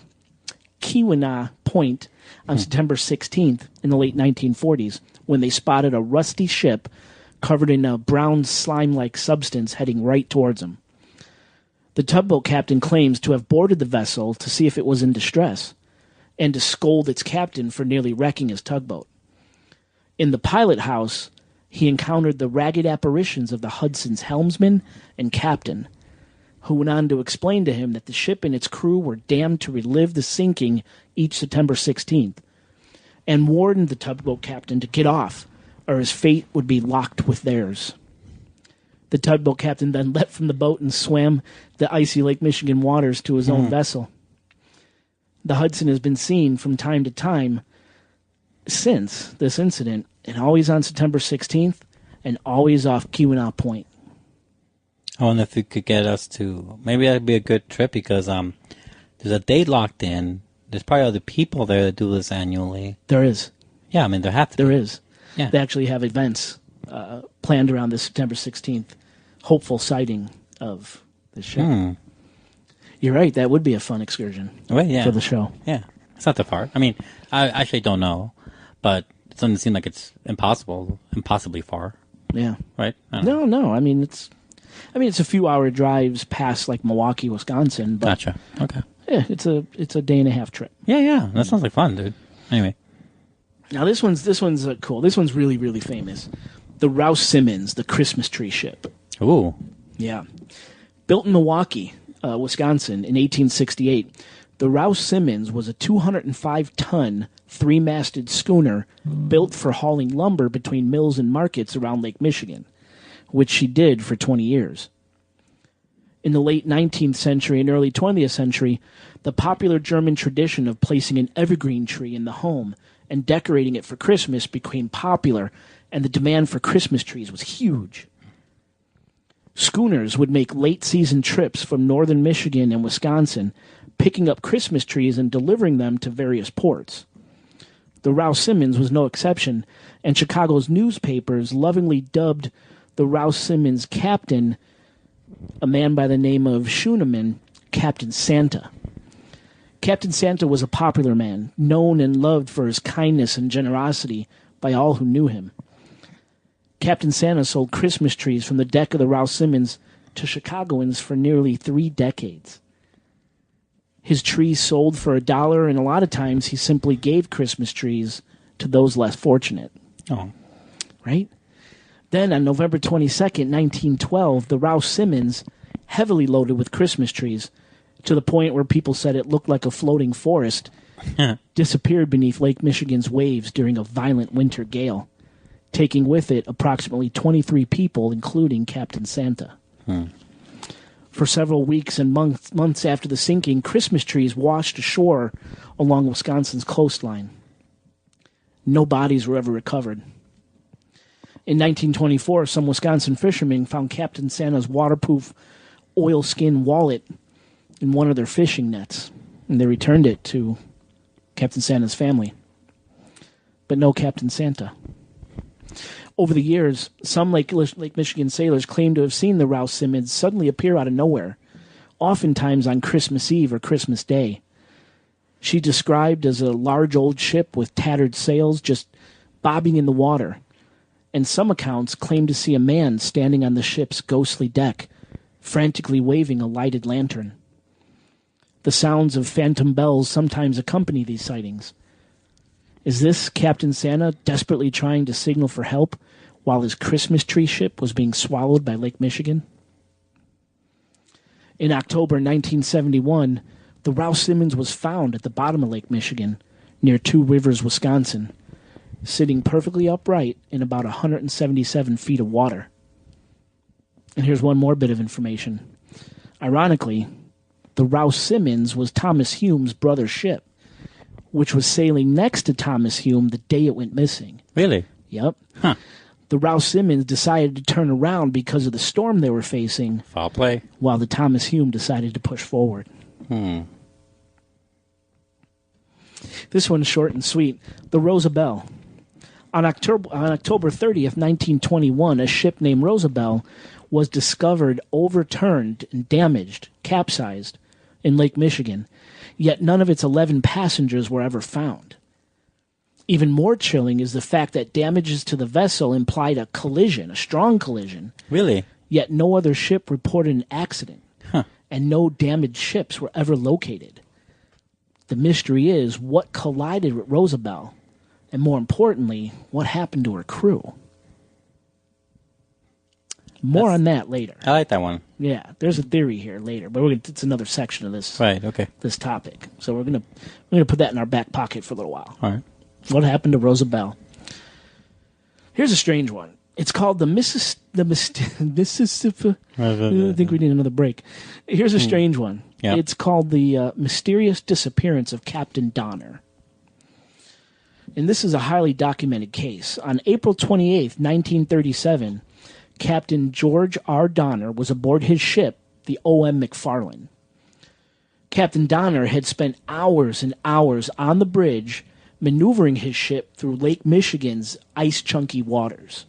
Point on September 16th in the late 1940s when they spotted a rusty ship covered in a brown slime-like substance heading right towards them. The tugboat captain claims to have boarded the vessel to see if it was in distress and to scold its captain for nearly wrecking his tugboat. In the pilot house, he encountered the ragged apparitions of the Hudson's helmsman and captain, who went on to explain to him that the ship and its crew were damned to relive the sinking each September 16th, and warned the tugboat captain to get off, or his fate would be locked with theirs. The tugboat captain then leapt from the boat and swam the icy Lake Michigan waters to his own vessel. The Hudson has been seen from time to time since this incident, and always on September 16th, and always off Keweenaw Point. I wonder if you could get us to... Maybe that'd be a good trip because there's a date locked in. There's probably other people there that do this annually. There is. Yeah, I mean, there have to be. There is. Yeah. They actually have events planned around this September 16th hopeful sighting of the ship. You're right. That would be a fun excursion for the show. Yeah. It's not that far. I mean, I actually don't know, but it doesn't seem like it's impossibly far. Yeah. Right? No. I mean, it's a few hour drives past like Milwaukee, Wisconsin. But gotcha. Okay. Yeah, it's a day and a half trip. Yeah. That sounds like fun, dude. Anyway. Now this one's cool. This one's really, really famous. The Rouse Simmons, the Christmas tree ship. Ooh. Yeah. Built in Milwaukee, Wisconsin in 1868, the Rouse Simmons was a 205-ton, three-masted schooner built for hauling lumber between mills and markets around Lake Michigan, which she did for 20 years. In the late 19th century and early 20th century, the popular German tradition of placing an evergreen tree in the home and decorating it for Christmas became popular, and the demand for Christmas trees was huge. Schooners would make late-season trips from northern Michigan and Wisconsin, picking up Christmas trees and delivering them to various ports. The Rouse Simmons was no exception, and Chicago's newspapers lovingly dubbed the Rouse Simmons captain, a man by the name of Schooneman, Captain Santa. Captain Santa was a popular man, known and loved for his kindness and generosity by all who knew him. Captain Santa sold Christmas trees from the deck of the Rouse Simmons to Chicagoans for nearly 3 decades. His trees sold for $1, and a lot of times he simply gave Christmas trees to those less fortunate. Oh. Right? Then on November 22nd, 1912, the Rouse Simmons, heavily loaded with Christmas trees, to the point where people said it looked like a floating forest, disappeared beneath Lake Michigan's waves during a violent winter gale, taking with it approximately 23 people, including Captain Santa. For several weeks and months after the sinking, Christmas trees washed ashore along Wisconsin's coastline. No bodies were ever recovered. In 1924, some Wisconsin fishermen found Captain Santa's waterproof oilskin wallet in one of their fishing nets, and they returned it to Captain Santa's family. But no Captain Santa. Over the years, some Lake Michigan sailors claim to have seen the Rouse Simmons suddenly appear out of nowhere, oftentimes on Christmas Eve or Christmas Day. She described as a large old ship with tattered sails just bobbing in the water, and some accounts claim to see a man standing on the ship's ghostly deck, frantically waving a lighted lantern. The sounds of phantom bells sometimes accompany these sightings. Is this Captain Santa desperately trying to signal for help while his Christmas tree ship was being swallowed by Lake Michigan? In October 1971, the Rouse Simmons was found at the bottom of Lake Michigan, near Two Rivers, Wisconsin, sitting perfectly upright in about 177 feet of water. And here's one more bit of information. Ironically, the Rouse Simmons was Thomas Hume's brother's ship, which was sailing next to Thomas Hume the day it went missing. Really? Yep. Huh. The Rouse Simmons decided to turn around because of the storm they were facing. Foul play. While the Thomas Hume decided to push forward. This one's short and sweet. The Rosabelle. On October 30th, 1921, a ship named Rosabelle was discovered overturned and damaged, capsized, in Lake Michigan, yet none of its 11 passengers were ever found. Even more chilling is the fact that damages to the vessel implied a collision, a strong collision. Really? Yet no other ship reported an accident, Huh. and no damaged ships were ever located. The mystery is what collided with Rosabelle, and more importantly, what happened to her crew. More on that later. I like that one. Yeah, there's a theory here later, but it's another section of this Right, okay. this topic. So we're gonna put that in our back pocket for a little while. All right. What happened to Rosabelle? Here's a strange one. It's called the Mississippi. I think we need another break. Here's a strange one. Yeah. It's called the mysterious disappearance of Captain Donner. And this is a highly documented case. On April 28th, 1937, Captain George R. Donner was aboard his ship, the O.M. McFarland. Captain Donner had spent hours and hours on the bridge maneuvering his ship through Lake Michigan's ice-chunky waters.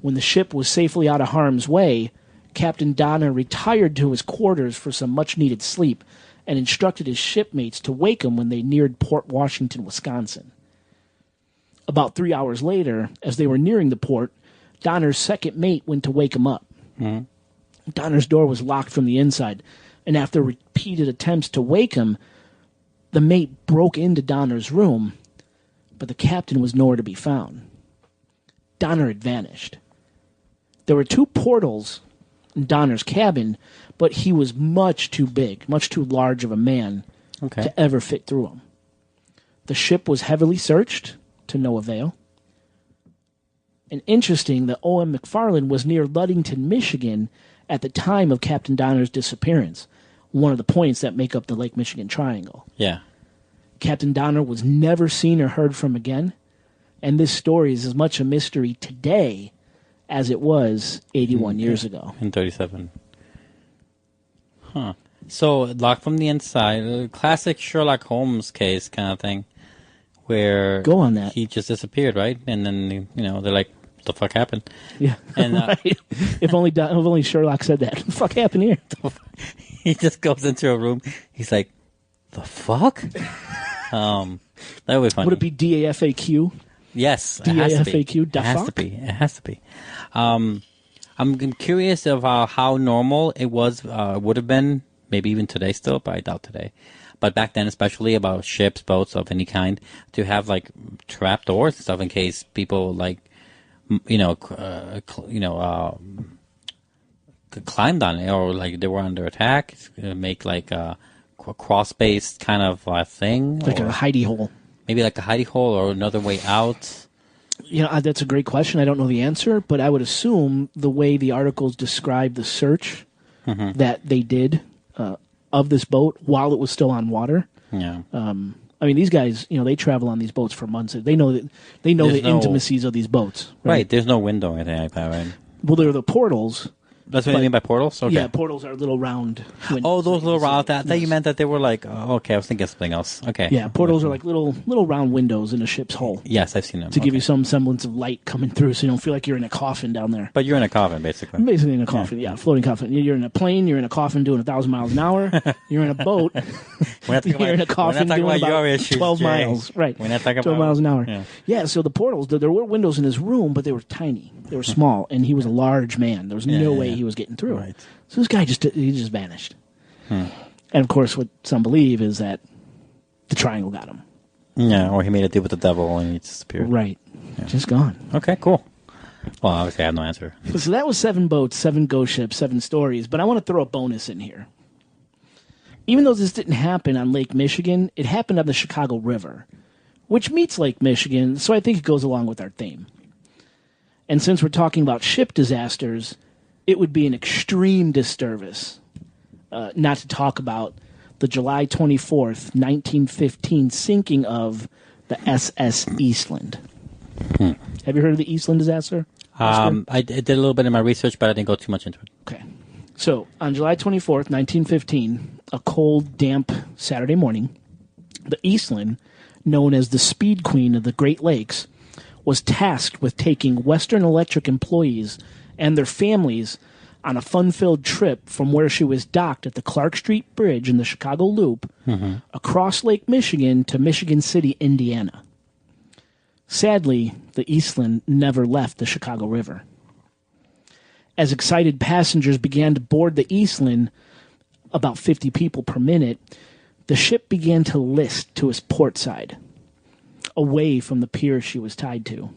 When the ship was safely out of harm's way, Captain Donner retired to his quarters for some much-needed sleep and instructed his shipmates to wake him when they neared Port Washington, Wisconsin. About 3 hours later, as they were nearing the port, Donner's second mate went to wake him up. Mm-hmm. Donner's door was locked from the inside, and after repeated attempts to wake him, the mate broke into Donner's room, but the captain was nowhere to be found. Donner had vanished. There were 2 portals in Donner's cabin, but he was much too big, much too large of a man to ever fit through them. The ship was heavily searched, to no avail. And interesting, the O.M. McFarland was near Ludington, Michigan, at the time of Captain Donner's disappearance, one of the points that make up the Lake Michigan Triangle. Yeah. Captain Donner was never seen or heard from again, and this story is as much a mystery today as it was 81 years ago. In 37. Huh. So locked from the inside, classic Sherlock Holmes case kind of thing, where Go on that. he just disappeared, right? And then they're like, "What the fuck happened?" Yeah. And Right. If only Sherlock said that. What the fuck happened here? he just goes into a room. He's like, "The fuck?" That would be funny. Would it be DAFAQ? Yes, it has to be. DAFAQ? It has to be. It has to be. I'm curious of how normal it would have been, maybe even today still, but I doubt today. But back then, especially about ships, boats of any kind, to have like trap doors and stuff in case people climbed on it or like they were under attack, make like a cross-based kind of thing, Like a hidey hole. maybe like a hidey hole or another way out. That's a great question. I don't know the answer, but I would assume the way the articles describe the search that they did of this boat while it was still on water. Yeah. I mean, these guys, they travel on these boats for months. They know the intimacies of these boats. Right. There's no window or anything like that, right? Well, there are the portals. That's what you mean by portals? Okay. Yeah, portals are little round windows. Oh, those little round. I thought Yes. you meant that they were like. Oh, okay, I was thinking something else. Okay. Yeah, portals are like little round windows in a ship's hull Yes, I've seen them. to give you some semblance of light coming through, so you don't feel like you're in a coffin down there. But you're in a coffin, basically. Basically in a coffin, yeah, floating coffin. You're in a plane, you're in a coffin doing 1,000 miles an hour. You're in a boat, you're in a coffin doing about issues, 12 Jay. miles. Right, We're not talking 12 about miles an hour. Yeah. So the portals, there were windows in his room, but they were tiny. They were small, and he was a large man. There was no way he was getting through. Right. So this guy just vanished. And of course, what some believe is that the triangle got him. Yeah, or he made a deal with the devil and he disappeared. Right. Just gone. Okay, cool. Well, obviously I have no answer. So that was 7 boats, 7 ghost ships, 7 stories. But I want to throw a bonus in here. Even though this didn't happen on Lake Michigan, it happened on the Chicago River, which meets Lake Michigan, so I think it goes along with our theme. And since we're talking about ship disasters, it would be an extreme disservice not to talk about the July 24th, 1915 sinking of the SS Eastland. Have you heard of the Eastland disaster? I did a little bit in my research, but I didn't go too much into it. Okay. So, on July 24th, 1915, a cold, damp Saturday morning, the Eastland, known as the Speed Queen of the Great Lakes, was tasked with taking Western Electric employees and their families on a fun-filled trip from where she was docked at the Clark Street Bridge in the Chicago Loop across Lake Michigan to Michigan City, Indiana. Sadly, the Eastland never left the Chicago River. As excited passengers began to board the Eastland, about 50 people per minute, the ship began to list to its port side, away from the pier she was tied to.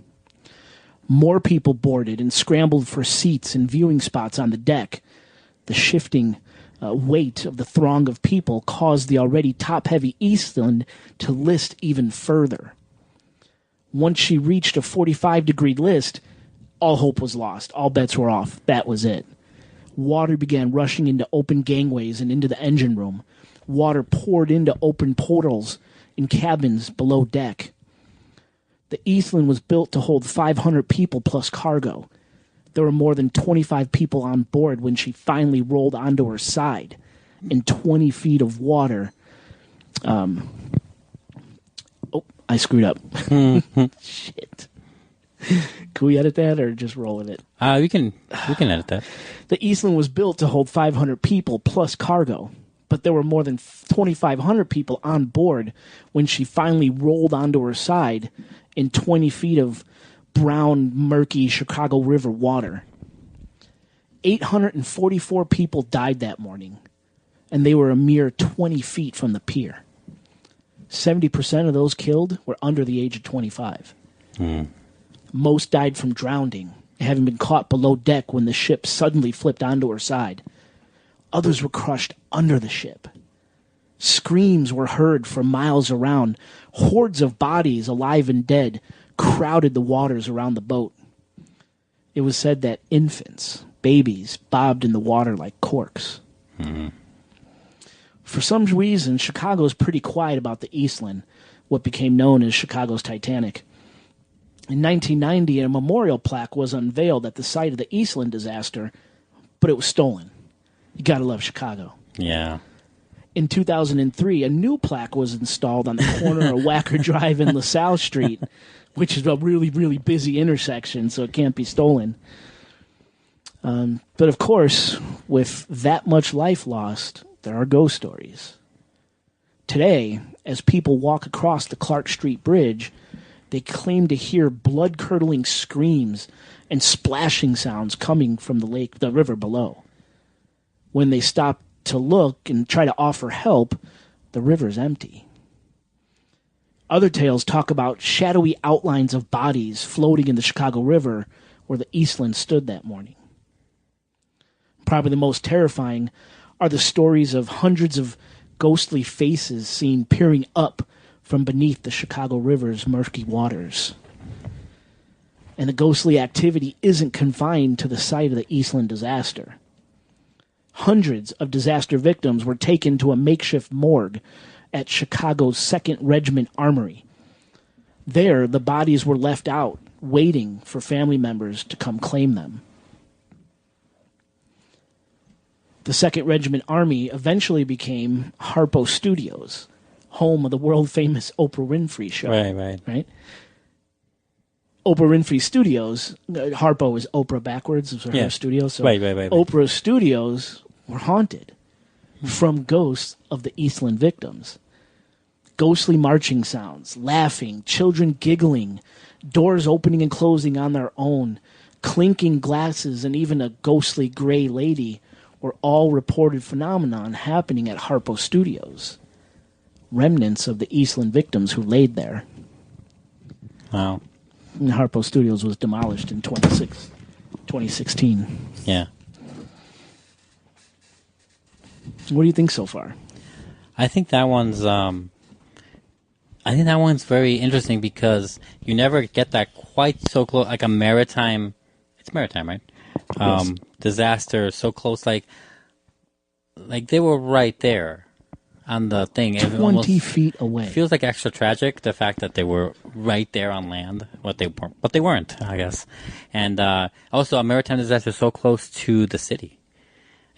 More people boarded and scrambled for seats and viewing spots on the deck. The shifting weight of the throng of people caused the already top-heavy Eastland to list even further. Once she reached a 45-degree list, all hope was lost. All bets were off. That was it. Water began rushing into open gangways and into the engine room. Water poured into open portals in cabins below deck. The Eastland was built to hold 500 people plus cargo. There were more than 25 people on board when she finally rolled onto her side in 20 feet of water. I screwed up. Shit. Can we edit that or just roll with it? We can edit that. The Eastland was built to hold 500 people plus cargo, but there were more than 2,500 people on board when she finally rolled onto her side in 20 feet of brown, murky Chicago River water. 844 people died that morning, and they were a mere 20 feet from the pier. 70% of those killed were under the age of 25. Most died from drowning, having been caught below deck when the ship suddenly flipped onto her side. Others were crushed under the ship. Screams were heard for miles around. Hordes of bodies, alive and dead, crowded the waters around the boat. It was said that infants, babies, bobbed in the water like corks. For some reason, Chicago's pretty quiet about the Eastland, what became known as Chicago's Titanic. In 1990, a memorial plaque was unveiled at the site of the Eastland disaster, but it was stolen. You gotta love Chicago. Yeah. In 2003, a new plaque was installed on the corner of Wacker Drive and LaSalle Street, which is a really, really busy intersection, so it can't be stolen. But of course, with that much life lost, there are ghost stories. Today, as people walk across the Clark Street Bridge, they claim to hear blood-curdling screams and splashing sounds coming from the river below. When they stop to look and try to offer help, the river's empty. Other tales talk about shadowy outlines of bodies floating in the Chicago River where the Eastland stood that morning. Probably the most terrifying are the stories of hundreds of ghostly faces seen peering up from beneath the Chicago River's murky waters. And the ghostly activity isn't confined to the site of the Eastland disaster. Hundreds of disaster victims were taken to a makeshift morgue at Chicago's 2nd Regiment Armory. There, the bodies were left out, waiting for family members to come claim them. The 2nd Regiment Army eventually became Harpo Studios, home of the world-famous Oprah Winfrey Show. Right? Oprah Winfrey Studios, Harpo is Oprah backwards, is her studio. So Oprah Studios were haunted from ghosts of the Eastland victims. Ghostly marching sounds, laughing, children giggling, doors opening and closing on their own, clinking glasses, and even a ghostly gray lady were all reported phenomenon happening at Harpo Studios. Remnants of the Eastland victims who laid there. Wow. And Harpo Studios was demolished in 2016. Yeah. What do you think so far? I think that one's very interesting because you never get that quite so close, like a maritime. It's maritime, right? Yes. Disaster so close, like they were right there on the thing. 20 feet away. It feels like extra tragic, the fact that they were right there on land, but they weren't, I guess. And also, a maritime disaster so close to the city.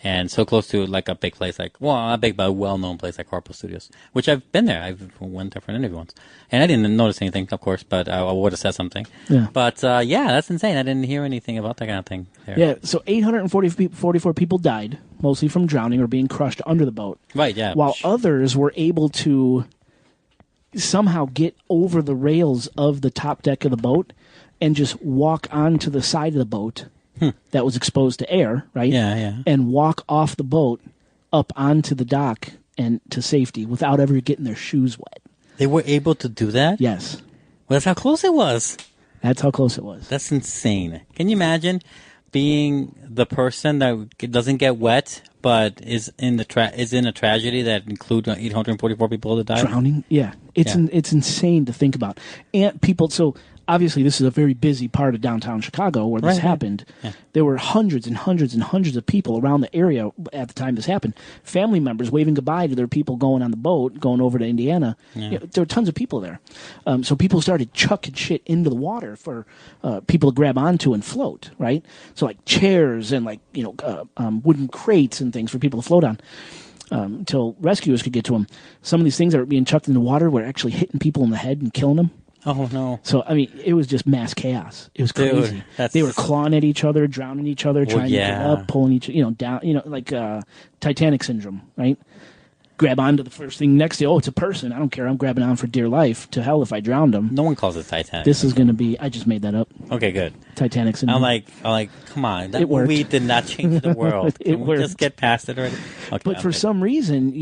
And so close to like a big place, like, well, not big, but a well-known place like Harpo Studios, which I've been there. I've went there for an interview once. And I didn't notice anything, of course, but I would have said something. Yeah. But, yeah, that's insane. I didn't hear anything about that kind of thing there. Yeah, so 844 people died, mostly from drowning or being crushed under the boat. Right, yeah. While others were able to somehow get over the rails of the top deck of the boat and just walk onto the side of the boat that was exposed to air, right? Yeah. And walk off the boat up onto the dock and to safety without ever getting their shoes wet. They were able to do that? Yes. Well, that's how close it was. That's how close it was. That's insane. Can you imagine being the person that doesn't get wet but is in a tragedy that includes 844 people that died? Drowning? Yeah. It's insane to think about. And people, so obviously this is a very busy part of downtown Chicago where this happened. Yeah. There were hundreds and hundreds and hundreds of people around the area at the time this happened. Family members waving goodbye to their people going on the boat, going over to Indiana. Yeah. You know, there were tons of people there. So people started chucking shit into the water for people to grab onto and float, right? So like chairs and like, wooden crates and things for people to float on. Until rescuers could get to them. Some of these things that were being chucked in the water were actually hitting people in the head and killing them. Oh, no. So, I mean, it was just mass chaos. It was crazy. Dude, they were clawing at each other, drowning each other, trying to get up, pulling each down, like Titanic syndrome, right? Grab onto the first thing next to you. Oh, it's a person. I don't care. I'm grabbing on for dear life. To hell if I drowned them. No one calls it Titanic. This is going to be, I just made that up. Okay, good. Titanic syndrome. I'm like, come on. That it worked. movie did not change the world. It Can we worked. just get past it already? Okay, But for some reason,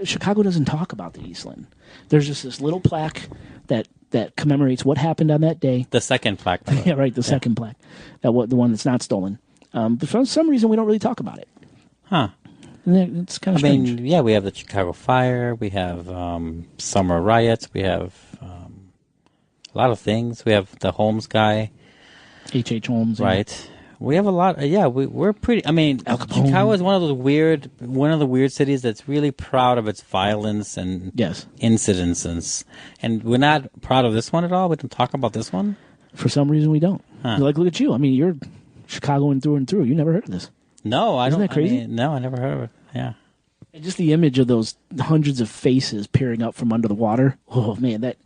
Chicago doesn't talk about the Eastland. There's just this little plaque that commemorates what happened on that day. The second plaque. Yeah, right, the second plaque. The one that's not stolen. But for some reason, we don't really talk about it. Huh. And it's kind of strange. We have the Chicago fire. We have summer riots. We have a lot of things. We have the Holmes guy. H.H. Holmes. Right. We have a lot. We're pretty. I mean, Chicago is one of the weird cities that's really proud of its violence and incidences. And we're not proud of this one at all. We don't talk about this one. For some reason, we don't. Huh. Like, look at you. I mean, you're Chicagoan through and through. You never heard of this. No, I don't. Isn't that crazy? No, I never heard of it. Yeah. And just the image of those hundreds of faces peering up from under the water. Oh man, that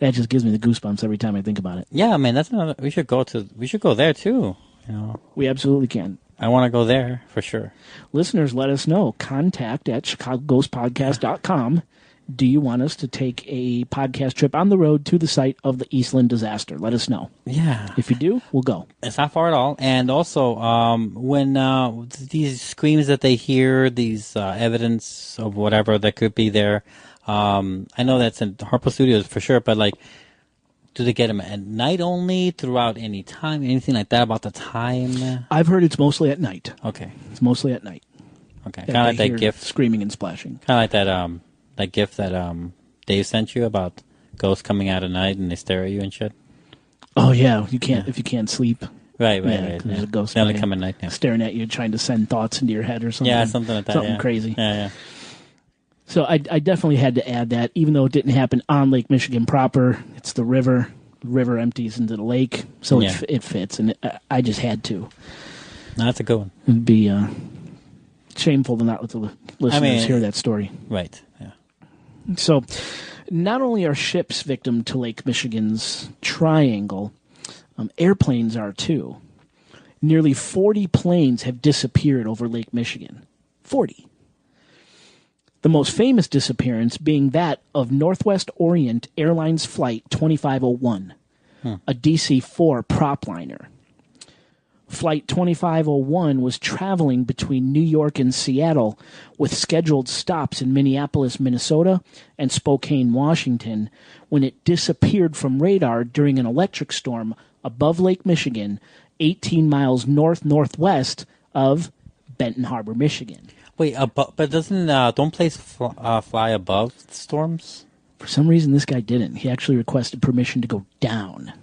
just gives me the goosebumps every time I think about it. Yeah, man, that's another. We should go there too. You know, We absolutely can. I want to go there for sure. Listeners, let us know. Contact at chicagoghostpodcast.com. Do you want us to take a podcast trip on the road to the site of the Eastland disaster? Let us know. Yeah. If you do, we'll go. It's not far at all. And also, when these screams that they hear, these evidence of whatever that could be there, I know that's in Harpo Studios for sure, but like, do they get them at night only, throughout any time, anything like that about the time? I've heard it's mostly at night. Okay. It's mostly at night. Okay. Kind of like that gift. Screaming and splashing. Kind of like that gift that Dave sent you about ghosts coming out at night and they stare at you and shit. Oh yeah, you can't if you can't sleep. Right. There's a ghost they only come at night. Yeah. staring at you, trying to send thoughts into your head or something. Yeah, something like that. Something crazy. Yeah. So I definitely had to add that, even though it didn't happen on Lake Michigan proper. It's the river. The river empties into the lake, so it fits, and I just had to. No, that's a good one. It'd be shameful to not let the listeners hear that story. Right. Yeah. So, not only are ships victim to Lake Michigan's triangle, airplanes are too. Nearly 40 planes have disappeared over Lake Michigan. 40. The most famous disappearance being that of Northwest Orient Airlines Flight 2501, a DC-4 prop liner. Flight 2501 was traveling between New York and Seattle with scheduled stops in Minneapolis, Minnesota, and Spokane, Washington, when it disappeared from radar during an electric storm above Lake Michigan, 18 miles northwest of Benton Harbor, Michigan. Wait, but don't planes fly above storms? For some reason, this guy didn't. He actually requested permission to go down.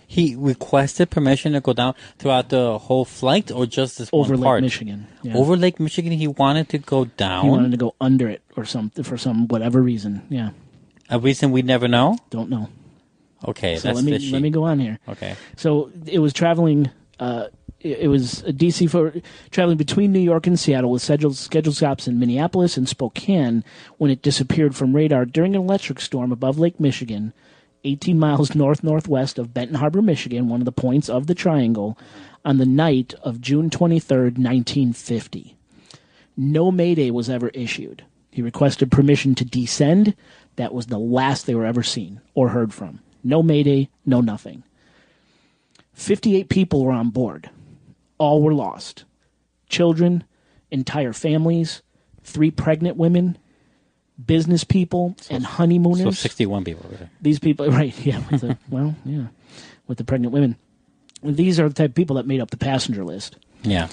He requested permission to go down throughout the whole flight, or just this over one part? Lake Michigan. Yeah. Over Lake Michigan, he wanted to go down? He wanted to go under it or something for some whatever reason. Yeah. A reason we never know? Don't know. Okay, So that's fishy. let me go on here. Okay. So it was traveling. It was a DC-4 traveling between New York and Seattle with scheduled stops in Minneapolis and Spokane when it disappeared from radar during an electric storm above Lake Michigan, 18 miles northwest of Benton Harbor, Michigan, one of the points of the triangle, on the night of June 23rd, 1950. No mayday was ever issued. He requested permission to descend. That was the last they were ever seen or heard from. No mayday, no nothing. 58 people were on board. All were lost. Children, entire families, 3 pregnant women, business people, and honeymooners. So 61 people. Right? These people, right, yeah. With the pregnant women. These are the type of people that made up the passenger list. Yeah.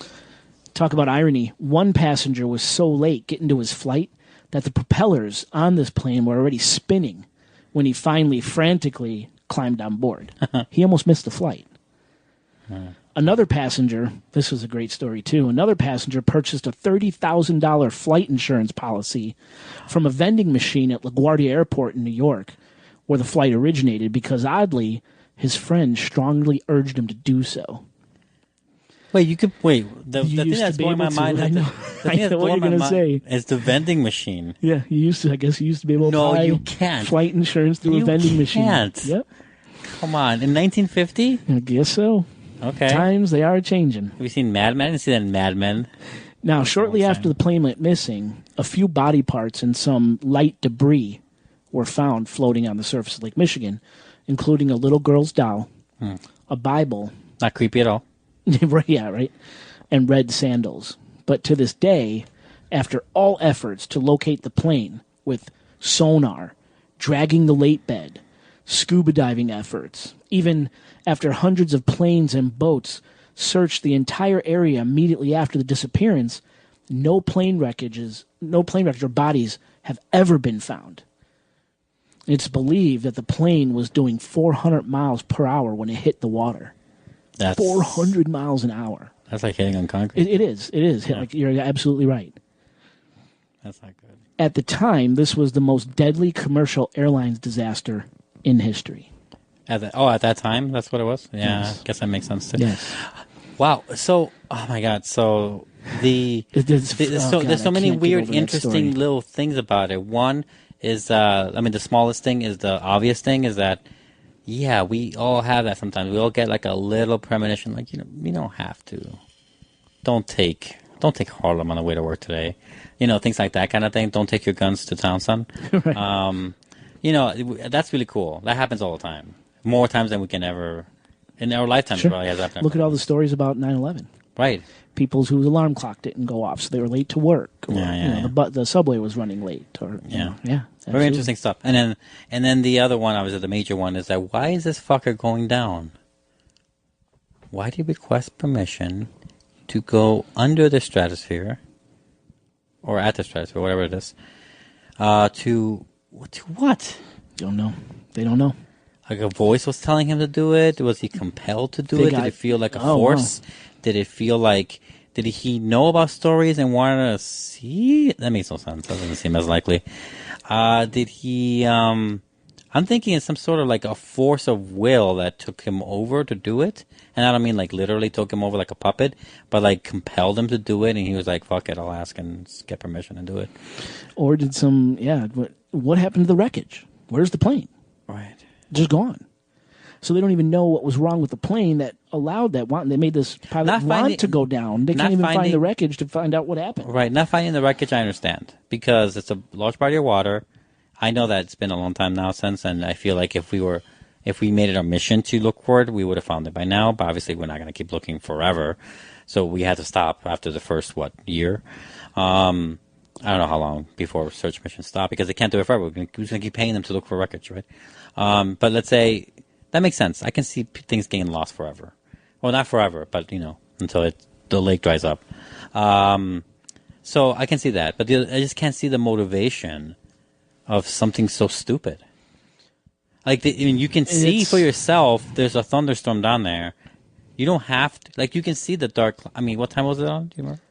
Talk about irony. One passenger was so late getting to his flight that the propellers on this plane were already spinning when he finally frantically climbed on board. He almost missed the flight. Another passenger, this was a great story too, another passenger purchased a $30,000 flight insurance policy from a vending machine at LaGuardia Airport in New York, where the flight originated, because oddly, his friend strongly urged him to do so. The thing that's blowing my mind is the vending machine. Yeah, I guess you used to be able to buy you can't. Flight insurance through a vending machine. Can't. Yep. Come on, in 1950? I guess so. Okay. Times, they are changing. Have you seen Mad Men? I didn't see that in Mad Men. Now, shortly after the plane went missing, a few body parts and some light debris were found floating on the surface of Lake Michigan, including a little girl's doll, a Bible. Not creepy at all. Yeah, right. And red sandals. But to this day, after all efforts to locate the plane with sonar, dragging the late bed, scuba diving efforts, even after hundreds of planes and boats searched the entire area immediately after the disappearance, no plane wreckage or bodies have ever been found. It's believed that the plane was doing 400 miles per hour when it hit the water. That's 400 miles an hour. That's like hitting on concrete. It is. Yeah. Like, you're absolutely right. That's not good. At the time, this was the most deadly commercial airlines disaster in history. At that time? That's what it was? Yeah, Yes. I guess that makes sense too. Yes. Wow. So, oh my God. So, there's so many can't get weird, over that interesting story. little things about it. One is, the smallest thing is the obvious thing is that, yeah, we all have that sometimes. We all get like a little premonition, like, you don't have to. Don't take Harlem on the way to work today. Things like that kind of thing. Don't take your guns to town, son. Right. That's really cool. That happens all the time. More times than we can ever, in our lifetime. Sure. Probably has happened. Look at all the stories about 9/11. Right. People whose alarm clock didn't go off, so they were late to work. Or, Yeah. the subway was running late. Or Yeah. Very Very interesting stuff. And then the other one, obviously the major one, is that why is this fucker going down? Why do you request permission to go under the stratosphere, or at the stratosphere, whatever it is, to what? Don't know. They don't know. Like a voice was telling him to do it? Was he compelled to do it? Did it feel like a force? Wow. Did it feel like... Did he know about stories and wanted to see? That makes no sense. That doesn't seem as likely. Did he... I'm thinking it's some sort of like a force of will that took him over to do it. And I don't mean like literally took him over like a puppet, but like compelled him to do it. And he was like, fuck it, I'll ask and get permission and do it. Or did what happened to the wreckage? Where's the plane? Right. Just gone. So they don't even know what was wrong with the plane that allowed that. They made this pilot want to go down. They can't even find the wreckage to find out what happened. Right. Not finding the wreckage, I understand. Because it's a large body of water. I know that it's been a long time now since, and I feel like if we made it our mission to look for it, we would have found it by now. But obviously, we're not going to keep looking forever. So we had to stop after the first, year? I don't know how long before search missions stop, because they can't do it forever. We're going to keep paying them to look for wreckage, right? But let's say that makes sense. I can see things getting lost forever. Well, not forever, but, until the lake dries up. So I can see that. But I just can't see the motivation of something so stupid. Like, you can see for yourself there's a thunderstorm down there. You don't have to. Like, you can see the dark. What time was it on? Do you remember?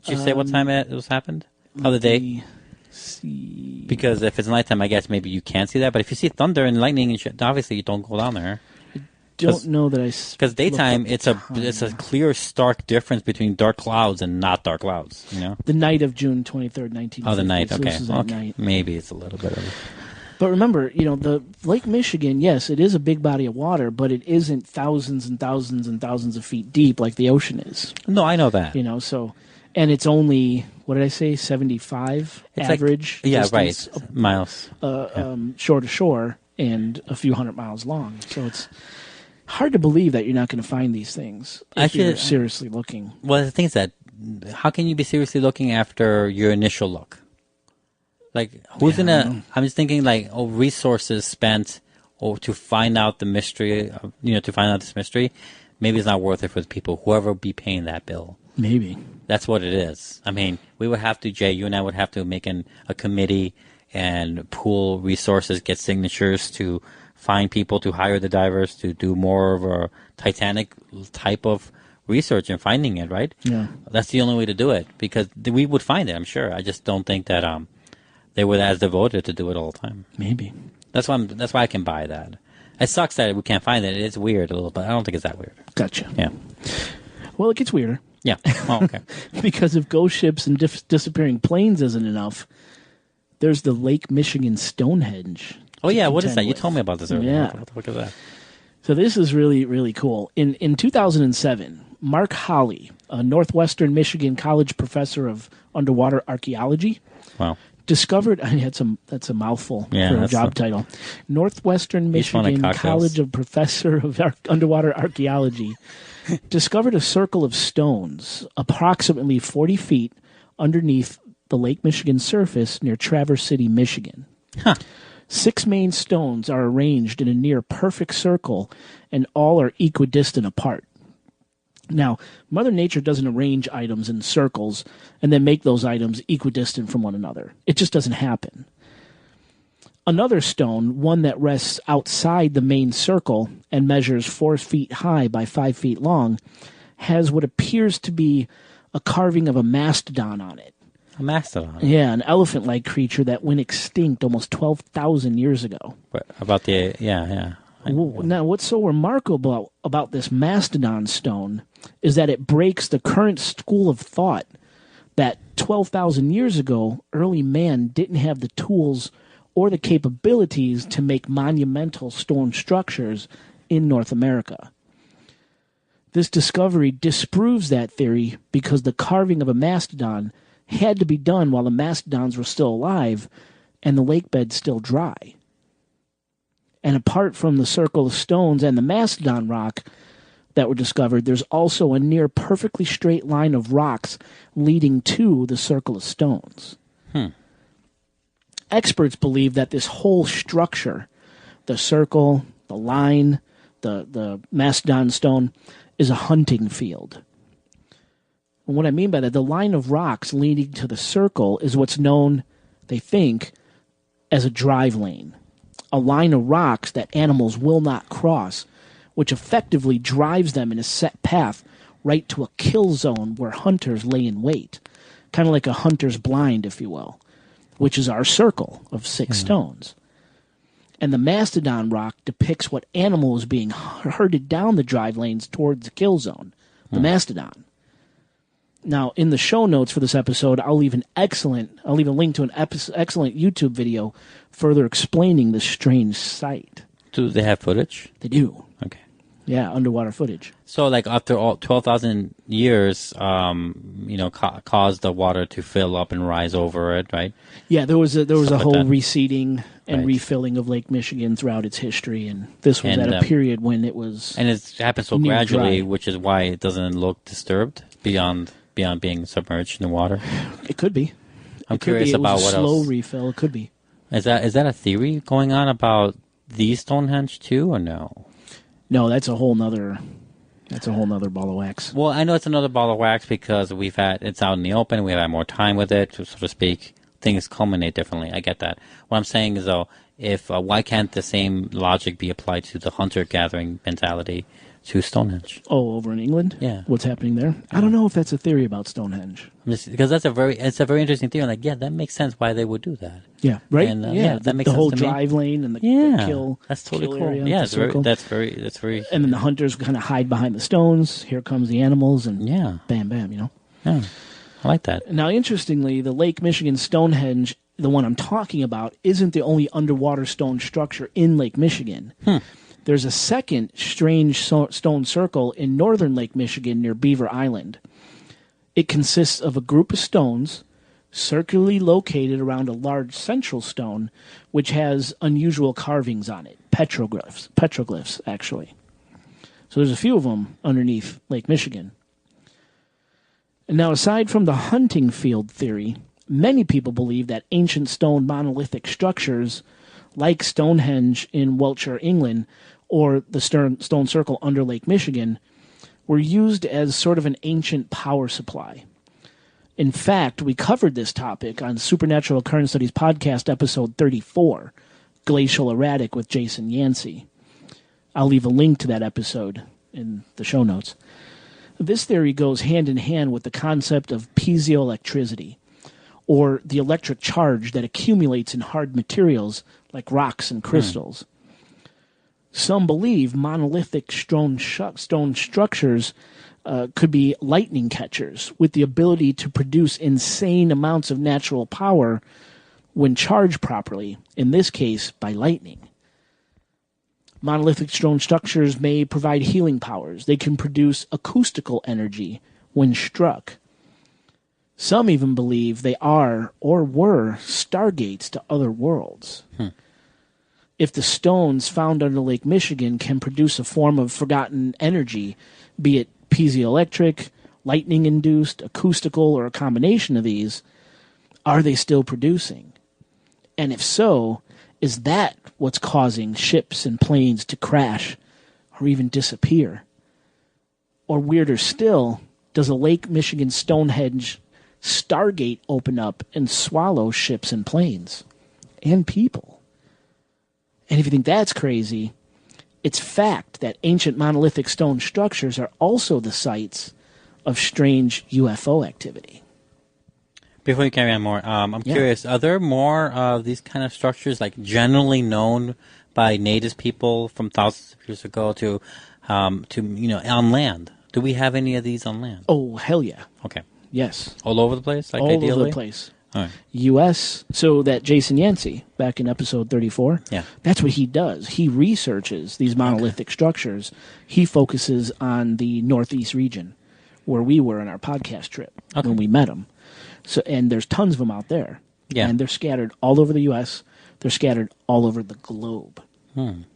Did you say what time it was happened? Of the day? See. Because if it's nighttime, I guess maybe you can't see that. But if you see thunder and lightning and shit, obviously you don't go down there. Don't know that I. Because daytime, it's a clear, stark difference between dark clouds and not dark clouds. The night of June 23rd, 1950. Oh, the night. So Okay. this is at night. Maybe it's a little bit of. But remember, the Lake Michigan. Yes, it is a big body of water, but it isn't thousands and thousands and thousands of feet deep like the ocean is. No, I know that. So, and it's only, what did I say, 75 average. Like, yeah, distance, right. Miles. Shore to shore, and a few hundred miles long. So it's hard to believe that you're not going to find these things if you're seriously looking. Well, the thing is that, how can you be seriously looking after your initial look? Like, who's gonna? I'm just thinking, like, resources spent to find out the mystery. To find out this mystery, maybe it's not worth it for the people. Whoever be paying that bill. Maybe that's what it is. We would have to, Jay. You and I would have to make a committee and pool resources, get signatures to find people to hire the divers to do more of a Titanic type of research and finding it. Right? Yeah. That's the only way to do it, because we would find it. I'm sure. I just don't think that they were as devoted to do it all the time. Maybe. That's why I can buy that. It sucks that we can't find it. It's weird a little, but I don't think it's that weird. Gotcha. Yeah. Well, it gets weirder. Yeah. Oh, okay. Because if ghost ships and disappearing planes isn't enough, there's the Lake Michigan Stonehenge. Oh, yeah. What is that? You told me about this earlier. Yeah. What the fuck is that? So this is really, really cool. In 2007, Mark Holley, a Northwestern Michigan College professor of underwater archaeology, Wow. discovered, that's a mouthful for a job title. Northwestern Michigan College of Professor of Underwater Archaeology discovered a circle of stones approximately 40 feet underneath the Lake Michigan surface near Traverse City, Michigan. Huh. 6 main stones are arranged in a near perfect circle, and all are equidistant apart. Now, Mother Nature doesn't arrange items in circles and then make those items equidistant from one another. It just doesn't happen. Another stone, one that rests outside the main circle and measures 4 feet high by 5 feet long, has what appears to be a carving of a mastodon on it. A mastodon? Yeah, an elephant-like creature that went extinct almost 12,000 years ago. What about the... Yeah. Now, what's so remarkable about this mastodon stone is that it breaks the current school of thought that 12,000 years ago, early man didn't have the tools or the capabilities to make monumental stone structures in North America. This discovery disproves that theory because the carving of a mastodon had to be done while the mastodons were still alive and the lake bed still dry. And apart from the circle of stones and the mastodon rock that were discovered, there's also a near perfectly straight line of rocks leading to the circle of stones. Experts believe that this whole structure, the circle, the line, the mastodon stone, is a hunting field. And what I mean by that, the line of rocks leading to the circle is what's known, they think, as a drive lane. A line of rocks that animals will not cross, which effectively drives them in a set path right to a kill zone where hunters lay in wait. Kind of like a hunter's blind, if you will, which is our circle of 6 stones. And the mastodon rock depicts what animal is being herded down the drive lanes towards the kill zone, the mastodon. Now, in the show notes for this episode, I'll leave a link to an excellent YouTube video further explaining this strange sight. Do they have footage? They do. Okay. Yeah, underwater footage. So, like, after all 12,000 years, caused the water to fill up and rise over it, right? Yeah, there was a Stuff whole like that. reseeding and Right. refilling of Lake Michigan throughout its history, and this was at a period when it was And it happens so near gradually, dry. which is why it doesn't look disturbed beyond being submerged in the water. It could be. I'm It could curious be. It about was what a slow else. refill. It could be. Is that a theory going on about the Stonehenge too, or no? No, that's a whole nother ball of wax. Well, I know it's another ball of wax because it's out in the open. We've had more time with it, so to speak. Things culminate differently. I get that. What I'm saying is, though, why can't the same logic be applied to the hunter-gathering mentality to Stonehenge? Oh, over in England? Yeah. What's happening there? I don't know if that's a theory about Stonehenge. Because it's a very interesting theory. Like, yeah, that makes sense why they would do that. Yeah, right? And, that makes the sense whole to me. drive lane and the kill. That's totally kill cool. area, Yeah, the it's very, circle. that's very. And then the hunters kind of hide behind the stones. Here comes the animals, and Yeah, bam, bam, yeah, I like that. Now, interestingly, the Lake Michigan Stonehenge, the one I'm talking about, isn't the only underwater stone structure in Lake Michigan. There's a second strange stone circle in northern Lake Michigan near Beaver Island. It consists of a group of stones circularly located around a large central stone, which has unusual carvings on it, petroglyphs, actually. So there's a few of them underneath Lake Michigan. And now, aside from the hunting field theory, many people believe that ancient stone monolithic structures like Stonehenge in Wiltshire, England, or the stone circle under Lake Michigan, were used as sort of an ancient power supply. In fact, we covered this topic on Supernatural Occurrence Studies podcast episode 34, Glacial Erratic with Jason Yancey. I'll leave a link to that episode in the show notes. This theory goes hand in hand with the concept of piezoelectricity, or the electric charge that accumulates in hard materials like rocks and crystals. Some believe monolithic stone structures could be lightning catchers with the ability to produce insane amounts of natural power when charged properly, in this case by lightning. Monolithic stone structures may provide healing powers. They can produce acoustical energy when struck. Some even believe they are or were stargates to other worlds. If the stones found under Lake Michigan can produce a form of forgotten energy, be it piezoelectric, lightning-induced, acoustical, or a combination of these, are they still producing? And if so, is that what's causing ships and planes to crash or even disappear? Or weirder still, does a Lake Michigan Stonehenge stargate open up and swallow ships and planes and people? And if you think that's crazy, it's fact that ancient monolithic stone structures are also the sites of strange UFO activity. Before you carry on more, I'm curious, are there more of these kind of structures, like generally known by native people from thousands of years ago to on land? Do we have any of these on land? Oh, hell yeah. Okay. Yes. All over the place? Like All ideally? over the place. All right. U.S., so that Jason Yancey, back in episode 34, Yeah. that's what he does. He researches these monolithic structures. He focuses on the Northeast region, where we were on our podcast trip when we met him. So, and there's tons of them out there. Yeah. And they're scattered all over the U.S. They're scattered all over the globe. And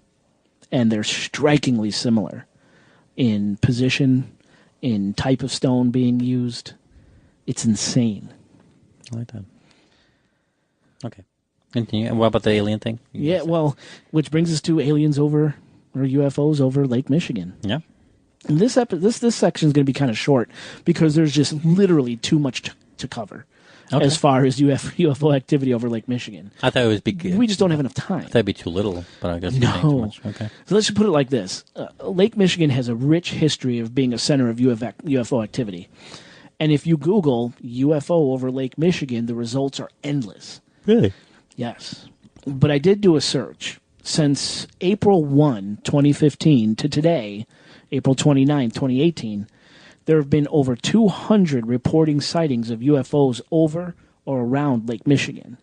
they're strikingly similar in position, in type of stone being used. It's insane. I like that. Okay. Continue. And what about the alien thing? Yeah, well, which brings us to aliens over, or UFOs over Lake Michigan. Yeah. And this section is going to be kind of short because there's just literally too much to cover as far as UFO activity over Lake Michigan. I thought it was big. We just don't have enough time. I thought it'd be too little, but I guess you're saying too much. Okay. So let's just put it like this. Lake Michigan has a rich history of being a center of UFO activity. And if you Google UFO over Lake Michigan, the results are endless. Really? Yes. But I did do a search. Since April 1, 2015 to today, April 29, 2018, there have been over 200 reporting sightings of UFOs over or around Lake Michigan.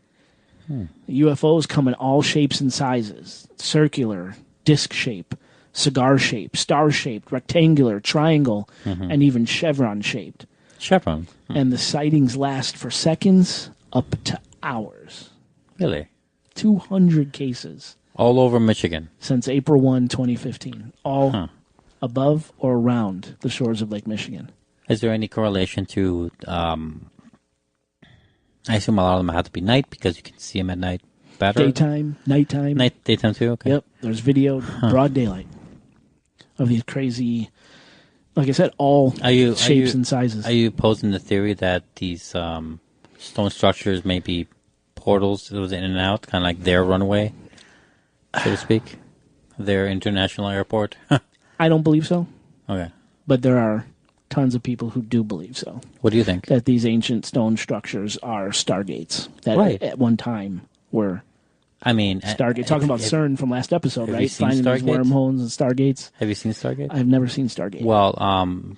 UFOs come in all shapes and sizes: circular, disc shape, cigar shape, star shaped, rectangular, triangle, and even chevron shaped. Chevron. And the sightings last for seconds up to hours. Really? 200 cases. All over Michigan. Since April 1, 2015. All above or around the shores of Lake Michigan. Is there any correlation to, I assume a lot of them have to be night because you can see them at night better? Daytime, nighttime. Daytime too? Okay. Yep. There's video, broad daylight of these crazy, like I said, all shapes and sizes. Are you posing the theory that these stone structures may be portals that was in and out, kind of like their runway, so to speak? Their international airport? I don't believe so. Okay. But there are tons of people who do believe so. What do you think? That these ancient stone structures are stargates. That at one time were Stargate. Talking about CERN from last episode, right? Finding these wormholes and stargates. Have you seen Stargate? I've never seen Stargate. Well,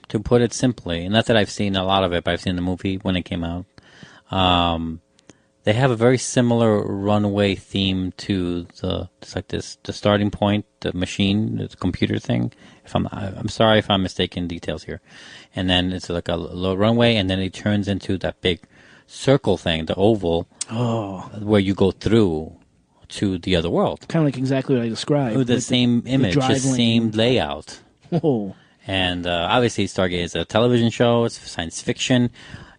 to put it simply, not that I've seen a lot of it, but I've seen the movie when it came out. They have a very similar runway theme to the starting point, the machine, the computer thing. I'm sorry if I'm mistaken details here. And then it's like a low runway, and then it turns into that big circle thing, the oval, where you go through to the other world. Kind of like exactly what I described. With the same image, the same layout. Oh. And obviously Stargate is a television show, it's science fiction,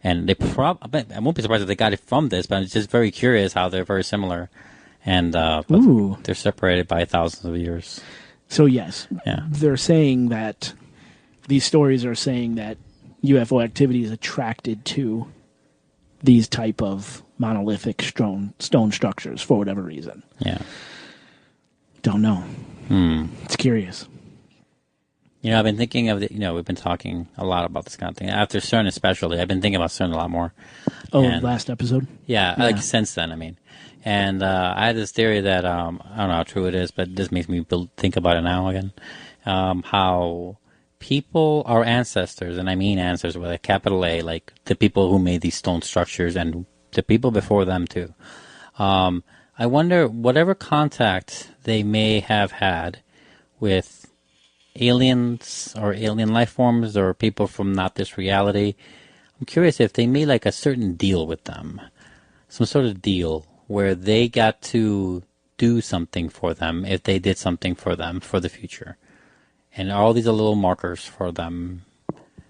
and they I won't be surprised if they got it from this, but I'm just very curious how they're very similar. And they're separated by thousands of years. So yes, they're saying that these stories are saying that UFO activity is attracted to these type of monolithic stone structures for whatever reason. Yeah. Don't know. It's curious. I've been thinking of we've been talking a lot about this kind of thing. After CERN especially, I've been thinking about CERN a lot more. Last episode? Yeah, like since then, And I had this theory that, I don't know how true it is, but this makes me think about it now again, how people, our ancestors, and I mean ancestors with a capital A, like the people who made these stone structures and the people before them too. I wonder whatever contact they may have had with aliens or alien life forms or people from not this reality, I'm curious if they made like a certain deal with them, some sort of deal where they got to do something for them if they did something for them for the future. And all these are little markers for them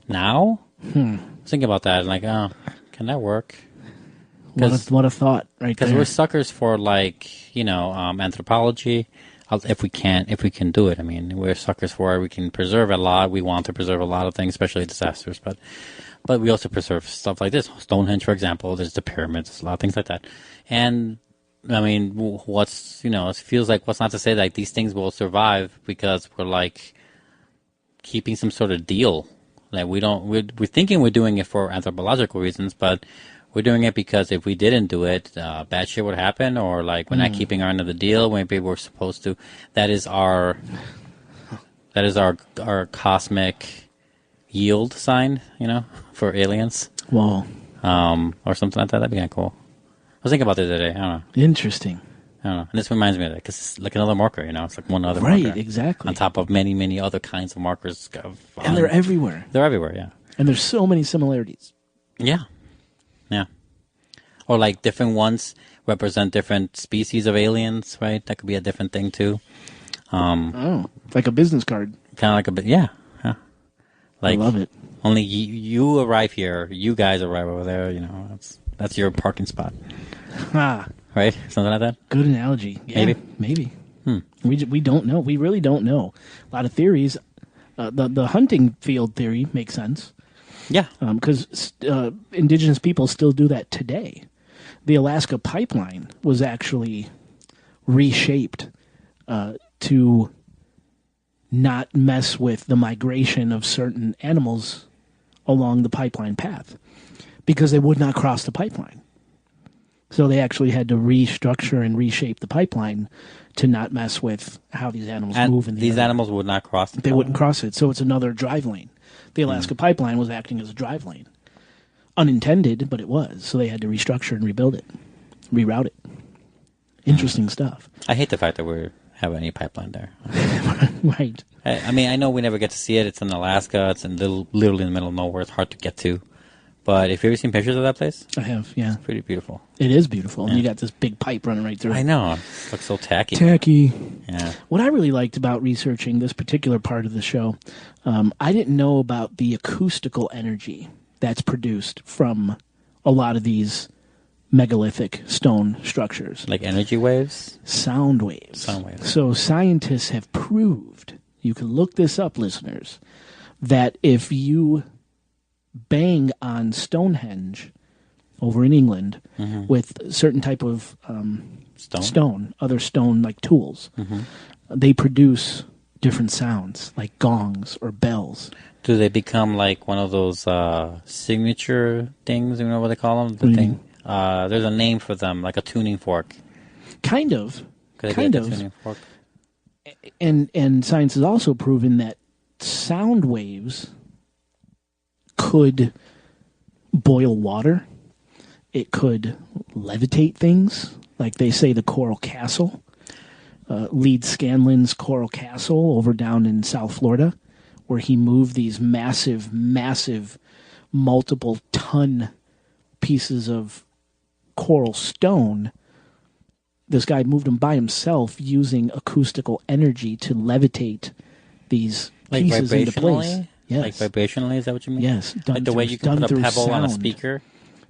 now. Think about that. Like, can that work? What a thought, right there. Because we're suckers for anthropology. If we can do it. We're suckers for it. We can preserve a lot. We want to preserve a lot of things, especially disasters. But we also preserve stuff like this. Stonehenge, for example. There's the pyramids. A lot of things like that. And it feels like what's not to say like these things will survive because we're like keeping some sort of deal. Like we're thinking we're doing it for anthropological reasons, but We're doing it because if we didn't do it, bad shit would happen, or like we're not keeping our end of the deal when maybe we're supposed to. That is our cosmic yield sign, for aliens. Whoa. Or something like that. That'd be kind of cool. I was thinking about this the other day. I don't know. Interesting. I don't know. And this reminds me of that because it's like another marker, It's like one other Right, marker. exactly. On top of many, many other kinds of markers. And they're everywhere. They're everywhere, yeah. And there's so many similarities. Yeah. Yeah. Or like different ones represent different species of aliens, right? That could be a different thing too. Like a business card. Kind of like a bit, yeah. Like, I love it. Only you arrive here, you guys arrive over there, That's your parking spot. Ah. Right? Something like that? Good analogy. Yeah, maybe. We don't know. We really don't know. A lot of theories. The hunting field theory makes sense. Yeah. Because indigenous people still do that today. The Alaska pipeline was actually reshaped to not mess with the migration of certain animals along the pipeline path because they would not cross the pipeline. So they actually had to restructure and reshape the pipeline to not mess with how these animals move in the these area. animals would not cross the They wouldn't cross it, so it's another drive lane. The Alaska pipeline was acting as a drive lane. Unintended, but it was. So they had to restructure and rebuild it, reroute it. Interesting stuff. I hate the fact that we have any pipeline there. Right. I mean, I know we never get to see it. It's in Alaska. It's in literally in the middle of nowhere. It's hard to get to. But if you've ever seen pictures of that place, I have, yeah. It's pretty beautiful. It is beautiful. And you got this big pipe running right through it. I know. It looks so tacky. Tacky. Yeah. What I really liked about researching this particular part of the show, I didn't know about the acoustical energy that's produced from a lot of these megalithic stone structures. Like energy waves? Sound waves. Sound waves. So scientists have proved, you can look this up, listeners, that if you bang on Stonehenge over in England with a certain type of stone, other stone-like tools, they produce different sounds, like gongs or bells. Do they become like one of those signature things? You know what they call them? The thing. There's a name for them, like a tuning fork. Kind of. Could they Kind get of. the tuning fork? And science has also proven that sound waves could boil water. It could levitate things, like they say the Coral Castle. Lead Scanlon's Coral Castle over down in South Florida, where he moved these massive, multiple ton pieces of coral stone. This guy moved them by himself using acoustical energy to levitate these pieces into place. Yes. Like vibrationally, is that what you mean? Yes. Like the way you can put a pebble on a speaker?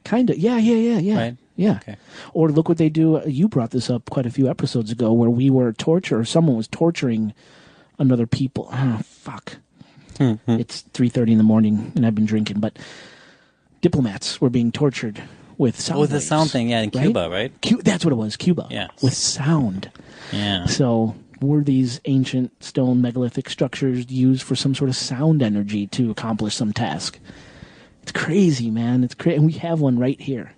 Kind of. Yeah. Right? Yeah. Okay. Or look what they do. You brought this up quite a few episodes ago where we were someone was torturing another people. Oh, fuck. It's 3:30 in the morning and I've been drinking, but diplomats were being tortured with sound With the waves, sound thing, yeah, in Cuba, right? That's what it was, Cuba. Yes. With sound. Yeah. So were these ancient stone megalithic structures used for some sort of sound energy to accomplish some task? It's crazy, man. It's crazy. And we have one right here.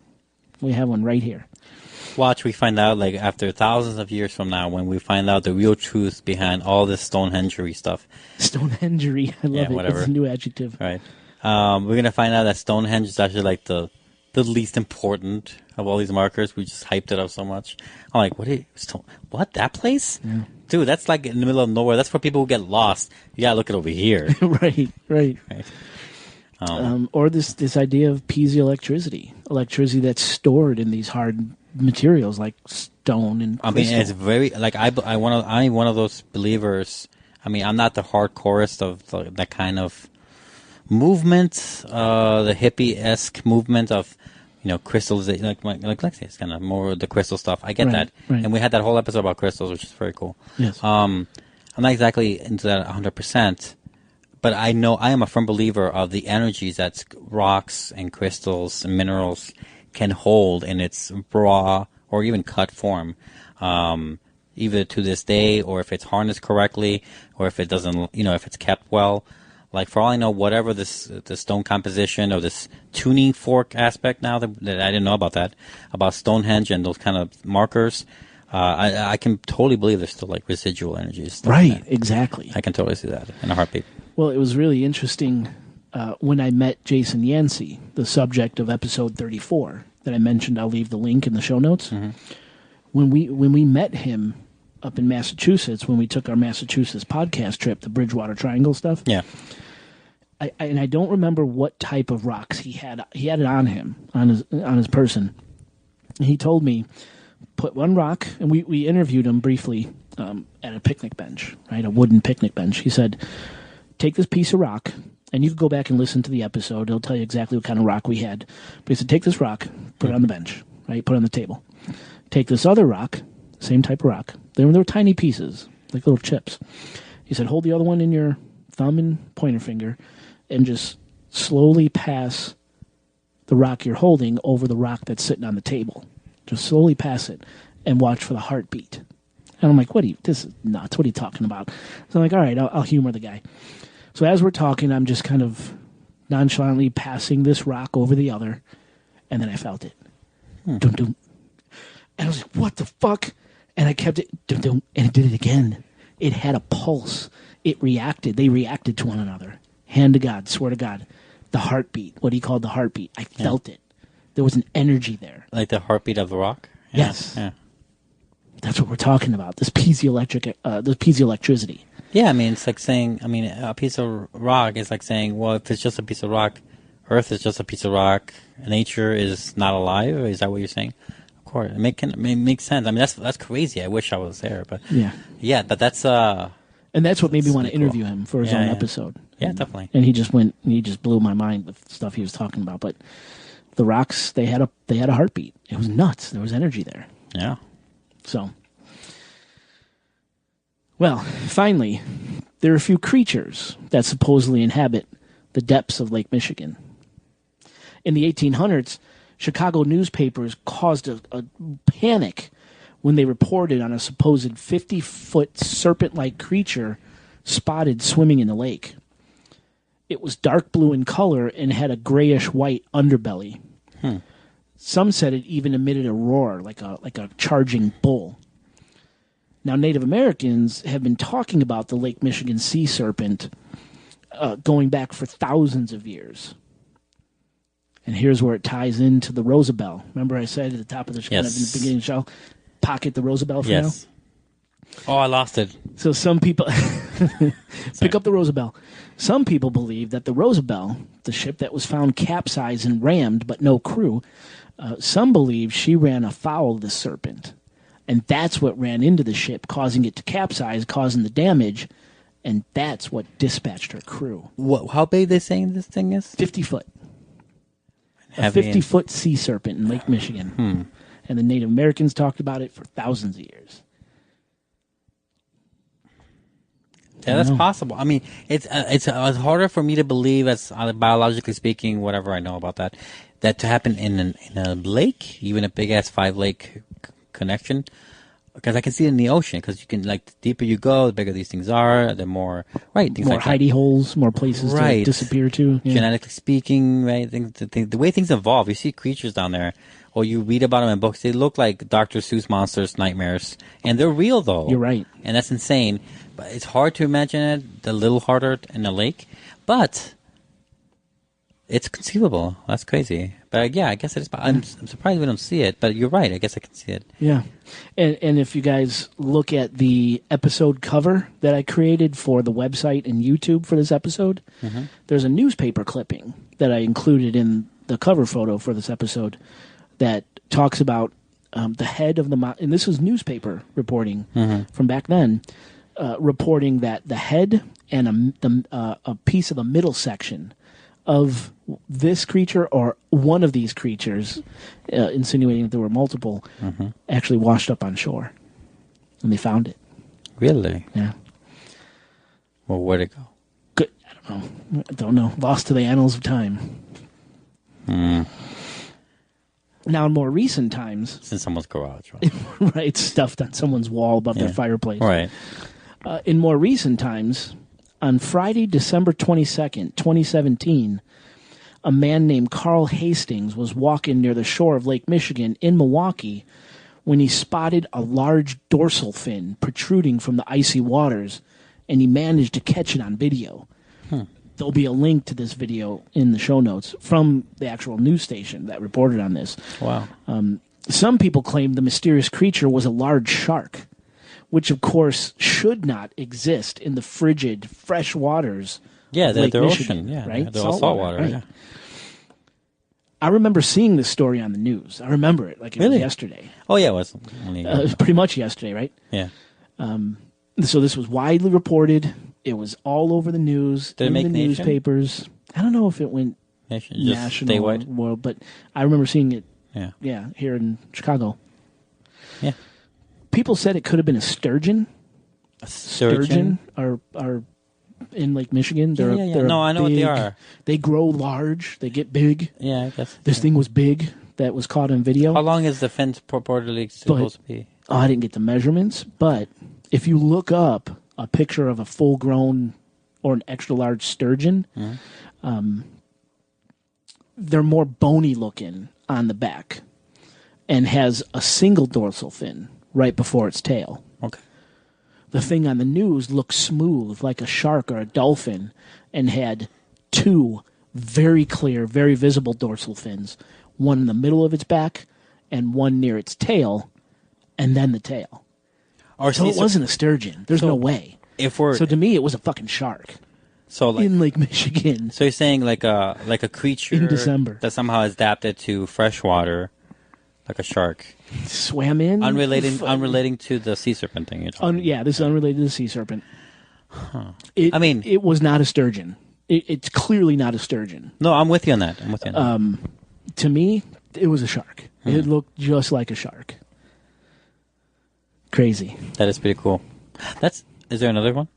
Watch, we find out, like, after thousands of years from now, when we find out the real truth behind all this Stonehengery stuff. Stonehengery. I love it. Whatever. It's a new adjective. Right. We're going to find out that Stonehenge is actually, like, the least important of all these markers. We just hyped it up so much. I'm like, what? That place? Yeah. Dude, that's like in the middle of nowhere. That's for people who get lost. You gotta look it over here. Right. Or this idea of piezoelectricity, electricity that's stored in these hard materials like stone and crystal. I mean, it's very like I'm one of those believers. I mean, I'm not the hardcorest of that kind of movement, the hippie-esque movement of, crystals. Like it's kind of more the crystal stuff. I get that, and we had that whole episode about crystals, which is very cool. Yes. I'm not exactly into that 100%, but I know I am a firm believer of the energies that rocks and crystals and minerals can hold in its raw or even cut form, either to this day, or if it's harnessed correctly, or if it doesn't, if it's kept well. Like, for all I know, whatever the stone composition or this tuning fork aspect now that I didn't know about that, about Stonehenge and those kind of markers, I can totally believe there's still, like, residual energies. Right, exactly. I can totally see that in a heartbeat. Well, it was really interesting when I met Jason Yancey, the subject of episode 34 that I mentioned. I'll leave the link in the show notes. Mm-hmm. When we met him up in Massachusetts, when we took our Massachusetts podcast trip, the Bridgewater Triangle stuff. Yeah. I don't remember what type of rocks he had. He had it on him, on his person. And he told me, put one rock, and we interviewed him briefly at a picnic bench, right, a wooden picnic bench. He said, take this piece of rock, and you can go back and listen to the episode. It'll tell you exactly what kind of rock we had. But he said, take this rock, put it on the bench, right, put it on the table. Take this other rock, same type of rock. They were tiny pieces, like little chips. He said, hold the other one in your thumb and pointer finger, and just slowly pass the rock you're holding over the rock that's sitting on the table. Just slowly pass it and watch for the heartbeat. And I'm like, this is nuts. What are you talking about? So I'm like, all right, I'll humor the guy. So as we're talking, I'm just kind of nonchalantly passing this rock over the other, and then I felt it. Dum dum. And I was like, what the fuck? And I kept it, dum dum, and it did it again. It had a pulse. It reacted. They reacted to one another. Hand to God, swear to God. The heartbeat, what he called the heartbeat. I felt it. There was an energy there. Like the heartbeat of the rock? Yeah. Yes. Yeah. That's what we're talking about. This piezoelectricity. Yeah, I mean, it's like saying, a piece of rock is like saying, well, if it's just a piece of rock, Earth is just a piece of rock, nature is not alive? Is that what you're saying? Of course. It makes sense. I mean, that's crazy. I wish I was there. But yeah, but that's... and that's what made me want to interview him for his own episode. Yeah, definitely. And he just blew my mind with stuff he was talking about. But the rocks, they had a heartbeat. It was nuts. There was energy there. Yeah. So, well, finally, there are a few creatures that supposedly inhabit the depths of Lake Michigan. In the 1800s, Chicago newspapers caused a panic when they reported on a supposed 50-foot serpent-like creature spotted swimming in the lake. It was dark blue in color and had a grayish-white underbelly. Some said it even emitted a roar, like a charging bull. Now, Native Americans have been talking about the Lake Michigan sea serpent going back for thousands of years. And here's where it ties into the Rosabelle. Remember I said at the top of the show, in the beginning of the show, pocket the Rosabelle for now? Oh, I lost it. So some people... pick up the Rosabelle. Some people believe that the Rosabelle, the ship that was found capsized and rammed but no crew, some believe she ran afoul of the Serpent. And that's what ran into the ship, causing it to capsize, causing the damage. And that's what dispatched her crew. How big they saying this thing is? 50 foot. A 50-foot sea serpent in Lake Michigan. And the Native Americans talked about it for thousands of years. Yeah, that's possible. I mean, it's harder for me to believe, as biologically speaking, whatever I know about that to happen in a lake, even a big ass 5-lake connection, because I can see it in the ocean. Because you can, like, the deeper you go, the bigger these things are, the more things more like hidey holes, more places to disappear to. Yeah. Genetically speaking, right? The way things evolve, you see creatures down there, or you read about them in books. They look like Dr. Seuss monsters, nightmares, and they're real though. You're right, and that's insane. But it's hard to imagine it. A little harder in a lake, but it's conceivable. That's crazy. But yeah, I guess it is. I'm surprised we don't see it. But you're right. I guess I can see it. Yeah, and if you guys look at the episode cover that I created for the website and YouTube for this episode, there's a newspaper clipping that I included in the cover photo for this episode that talks about the head of the and this was newspaper reporting from back then. Reporting that the head and a piece of the middle section of this creature or one of these creatures, insinuating that there were multiple, actually washed up on shore. And they found it. Really? Yeah. Well, where'd it go? Good. I don't know. Lost to the annals of time. Now, in more recent times... It's in someone's garage, right? Right, stuffed on someone's wall above their fireplace. Right. In more recent times, on Friday, December 22nd, 2017, a man named Carl Hastings was walking near the shore of Lake Michigan in Milwaukee when he spotted a large dorsal fin protruding from the icy waters, and he managed to catch it on video. There'll be a link to this video in the show notes from the actual news station that reported on this. Wow. Some people claim the mysterious creature was a large shark, which, of course, should not exist in the frigid, fresh waters of Lake they're Michigan, ocean. Yeah, right? they're all saltwater. Right? Yeah. I remember seeing this story on the news. I remember it like it was yesterday. Oh, yeah, it was. Pretty much yesterday, right? Yeah. So this was widely reported. It was all over the news, Did it in make the nation? newspapers. I don't know if it went Just national statewide? world, but I remember seeing it, Yeah. here in Chicago. Yeah. People said it could have been a sturgeon. A surgeon? are in Lake Michigan. Yeah. They're No, I know what they big- are. They grow large. They get big. Yeah, I guess. This thing was big. That was caught on video. How long is the fence purportedly supposed to be? Oh, I didn't get the measurements, but if you look up a picture of a full-grown or an extra-large sturgeon, they're more bony-looking on the back and has a single dorsal fin right before its tail. Okay. The thing on the news looked smooth, like a shark or a dolphin, and had two very clear, very visible dorsal fins, one in the middle of its back and one near its tail, and then the tail. So it wasn't a sturgeon. There's no way. So to me, it was a fucking shark in Lake Michigan. So you're saying like a creature In December. that somehow is adapted to freshwater, like a shark, Swam in. unrelating to the sea serpent thing you're talking about. This is unrelated to the sea serpent. It was not a sturgeon. It's clearly not a sturgeon. No, I'm with you on that. To me, it was a shark. It looked just like a shark. Crazy. That is pretty cool. Is there another one?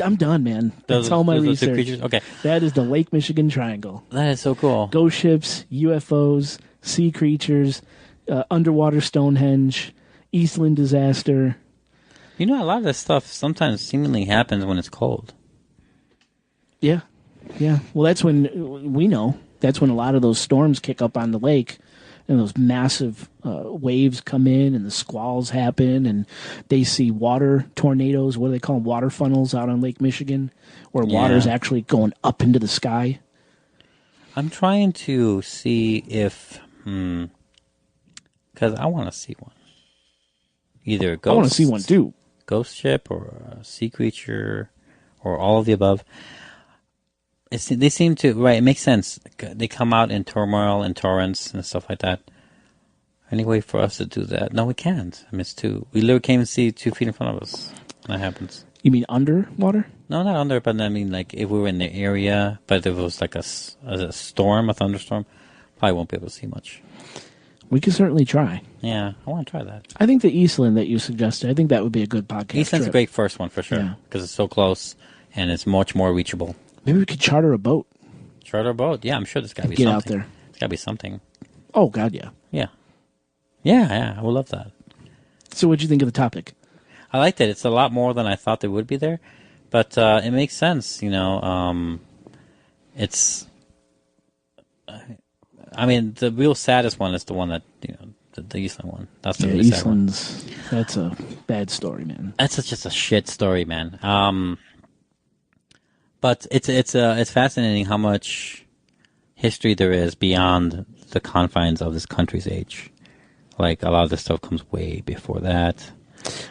I'm done, man. That's all my those two research. creatures? Okay. That is the Lake Michigan Triangle. That is so cool. Ghost ships, UFOs, sea creatures, underwater Stonehenge, Eastland Disaster. You know, a lot of this stuff sometimes seemingly happens when it's cold. Yeah. Well, that's when we know. That's when a lot of those storms kick up on the lake, and those massive waves come in, and the squalls happen, and they see water tornadoes. What do they call them? Water funnels out on Lake Michigan, where water is actually going up into the sky. I'm trying to see if, because I want to see one. Either a ghost. I want to see one too. Ghost ship or a sea creature or all of the above. They seem to, right, it makes sense. They come out in turmoil and torrents and stuff like that. Any way for us to do that? No, we can't. I mean, we literally can't even see 2 feet in front of us when that happens. You mean underwater? No, not under, but I mean, like, if we were in the area, but if it was like a storm, a thunderstorm, probably won't be able to see much. We could certainly try. Yeah, I want to try that. I think the Eastland that you suggested, I think that would be a good podcast Eastland's trip. a great first one for sure, because it's so close and it's much more reachable. Maybe we could charter a boat. Charter a boat? Yeah, I'm sure there's got to be Get something. out there. There's got to be something. Oh, God, yeah. Yeah, I would love that. So what'd you think of the topic? I liked it. It's a lot more than I thought they would be there, but it makes sense, you know. It's... I mean, the real saddest one is the one that, you know, the Eastland one. That's the really sad one. That's a bad story, man. That's just a shit story, man. But it's fascinating how much history there is beyond the confines of this country's age. Like, a lot of this stuff comes way before that.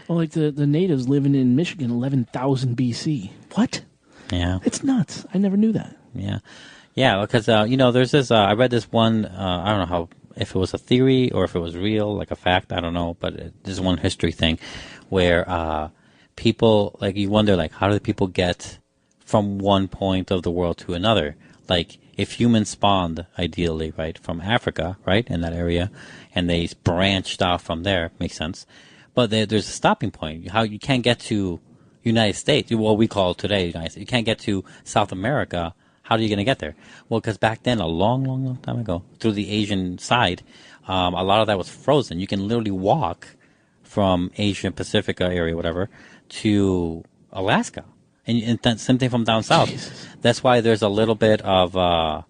Well, like the natives living in Michigan, 11,000 BC. What? Yeah. It's nuts. I never knew that. Yeah. Yeah, because, you know, there's this, I read this one, I don't know if it was a theory or if it was real, like a fact, I don't know, but this is one history thing where people, like, you wonder, like, how do people get from one point of the world to another? Like, if humans spawned, ideally, right, from Africa, right, in that area, and they branched off from there, makes sense. But there's a stopping point. How you can't get to United States, what we call today United States. You can't get to South America. How are you going to get there? Well, because back then, a long, long, long time ago, through the Asian side, a lot of that was frozen. You can literally walk from Asia Pacific area, whatever, to Alaska. and same thing from down south. Jesus. That's why there's a little bit of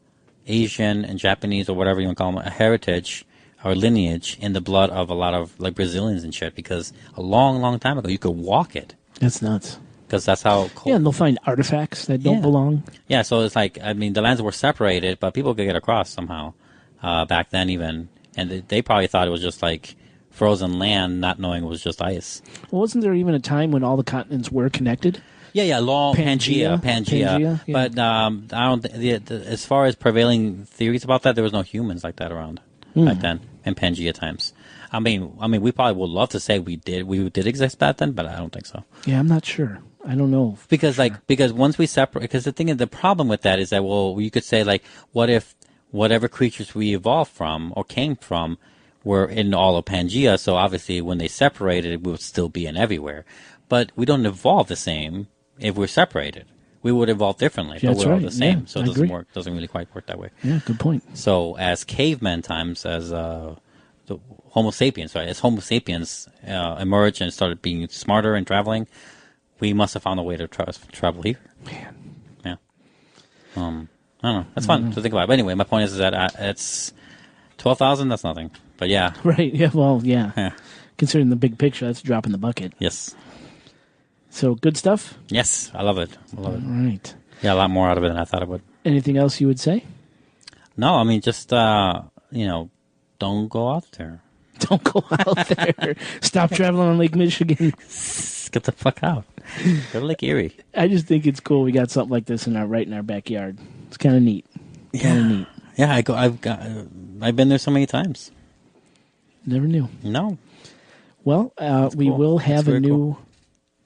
Asian and Japanese or whatever you want to call them, a heritage or lineage in the blood of a lot of like Brazilians and shit. Because a long, long time ago, you could walk it. That's nuts. Because that's how cold. Yeah, and they'll find artifacts that don't belong. Yeah, so it's like, I mean, the lands were separated, but people could get across somehow back then even. And they probably thought it was just like frozen land, not knowing it was just ice. Well, wasn't there even a time when all the continents were connected? Yeah, long Pangea. Pangea, yeah. But I don't think, as far as prevailing theories about that, there was no humans like that around back then in Pangea times. I mean, we probably would love to say we did exist back then, but I don't think so. Yeah, I'm not sure. I don't know. Because once we separate, because the problem with that is that, well, you could say, like, what if whatever creatures we evolved from or came from were in all of Pangea, so obviously when they separated, we would still be in everywhere. But we don't evolve the same if we're separated. We would evolve differently, but we're all the same. Yeah, so it doesn't really quite work that way. Yeah, good point. So as caveman times, as the Homo sapiens, right? As Homo sapiens emerged and started being smarter and traveling, we must have found a way to travel here. Man. Yeah. I don't know. That's fun to think about. But anyway, my point is that it's 12,000. That's nothing. But yeah. Right. Yeah. Well, yeah. Considering the big picture, that's a drop in the bucket. Yes. So good stuff? Yes. I love it. All right. Yeah, a lot more out of it than I thought I would. Anything else you would say? No, I mean, just, don't go out there. Don't go out there. Stop traveling on Lake Michigan. Get the fuck out. Go to Lake Erie. I just think it's cool we got something like this right in our backyard. It's kind of neat. Kind of neat. Yeah, I've been there so many times. Never knew. No. Well, we cool. will have a new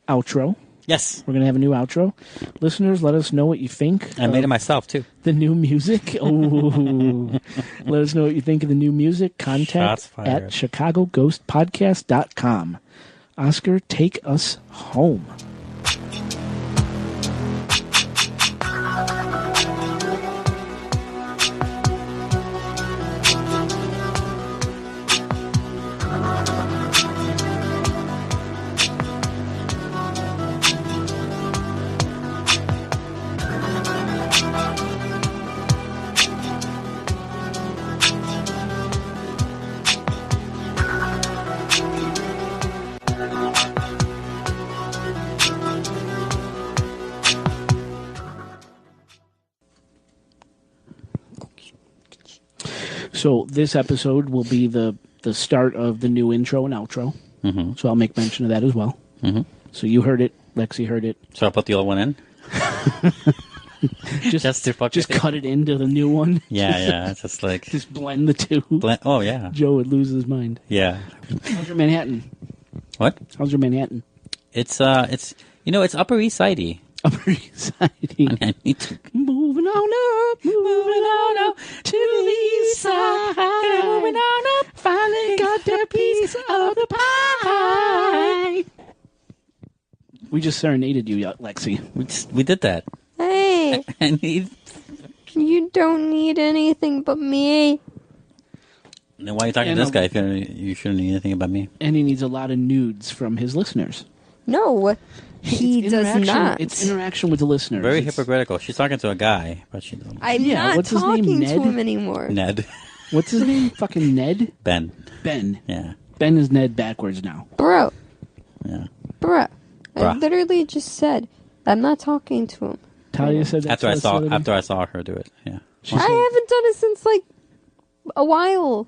outro. Yes. We're going to have a new outro. Listeners, let us know what you think. I made it myself, too. The new music. Oh, let us know what you think of the new music. Contact at chicagoghostpodcast.com. Oscar, take us home. So this episode will be the start of the new intro and outro. Mm-hmm. So I'll make mention of that as well. Mm-hmm. So you heard it. Lexi heard it. So I'll put the old one in? just cut it into the new one. Yeah. Just like... Just blend the two. Oh, yeah. Joe would lose his mind. Yeah. How's your Manhattan? What? How's your Manhattan? It's Upper East Side-y. Upper East Side-y. Moving on up to the east side. Moving on up, finally got that piece of the pie. We just serenaded you, Lexi. We did that. Hey, you don't need anything but me. Then why are you talking to this guy if you shouldn't need anything about me? And he needs a lot of nudes from his listeners. No, he does not. It's interaction with the listeners. Very hypocritical. She's talking to a guy, but she doesn't. I'm not what's his name, talking Ned? to him anymore. Ned. What's his name? Fucking Ned? Ben. Yeah. Ben is Ned backwards now. Bro. Yeah. Bruh. I literally just said I'm not talking to him. Talia said that after I saw her do it. Yeah. I haven't done it since like a while.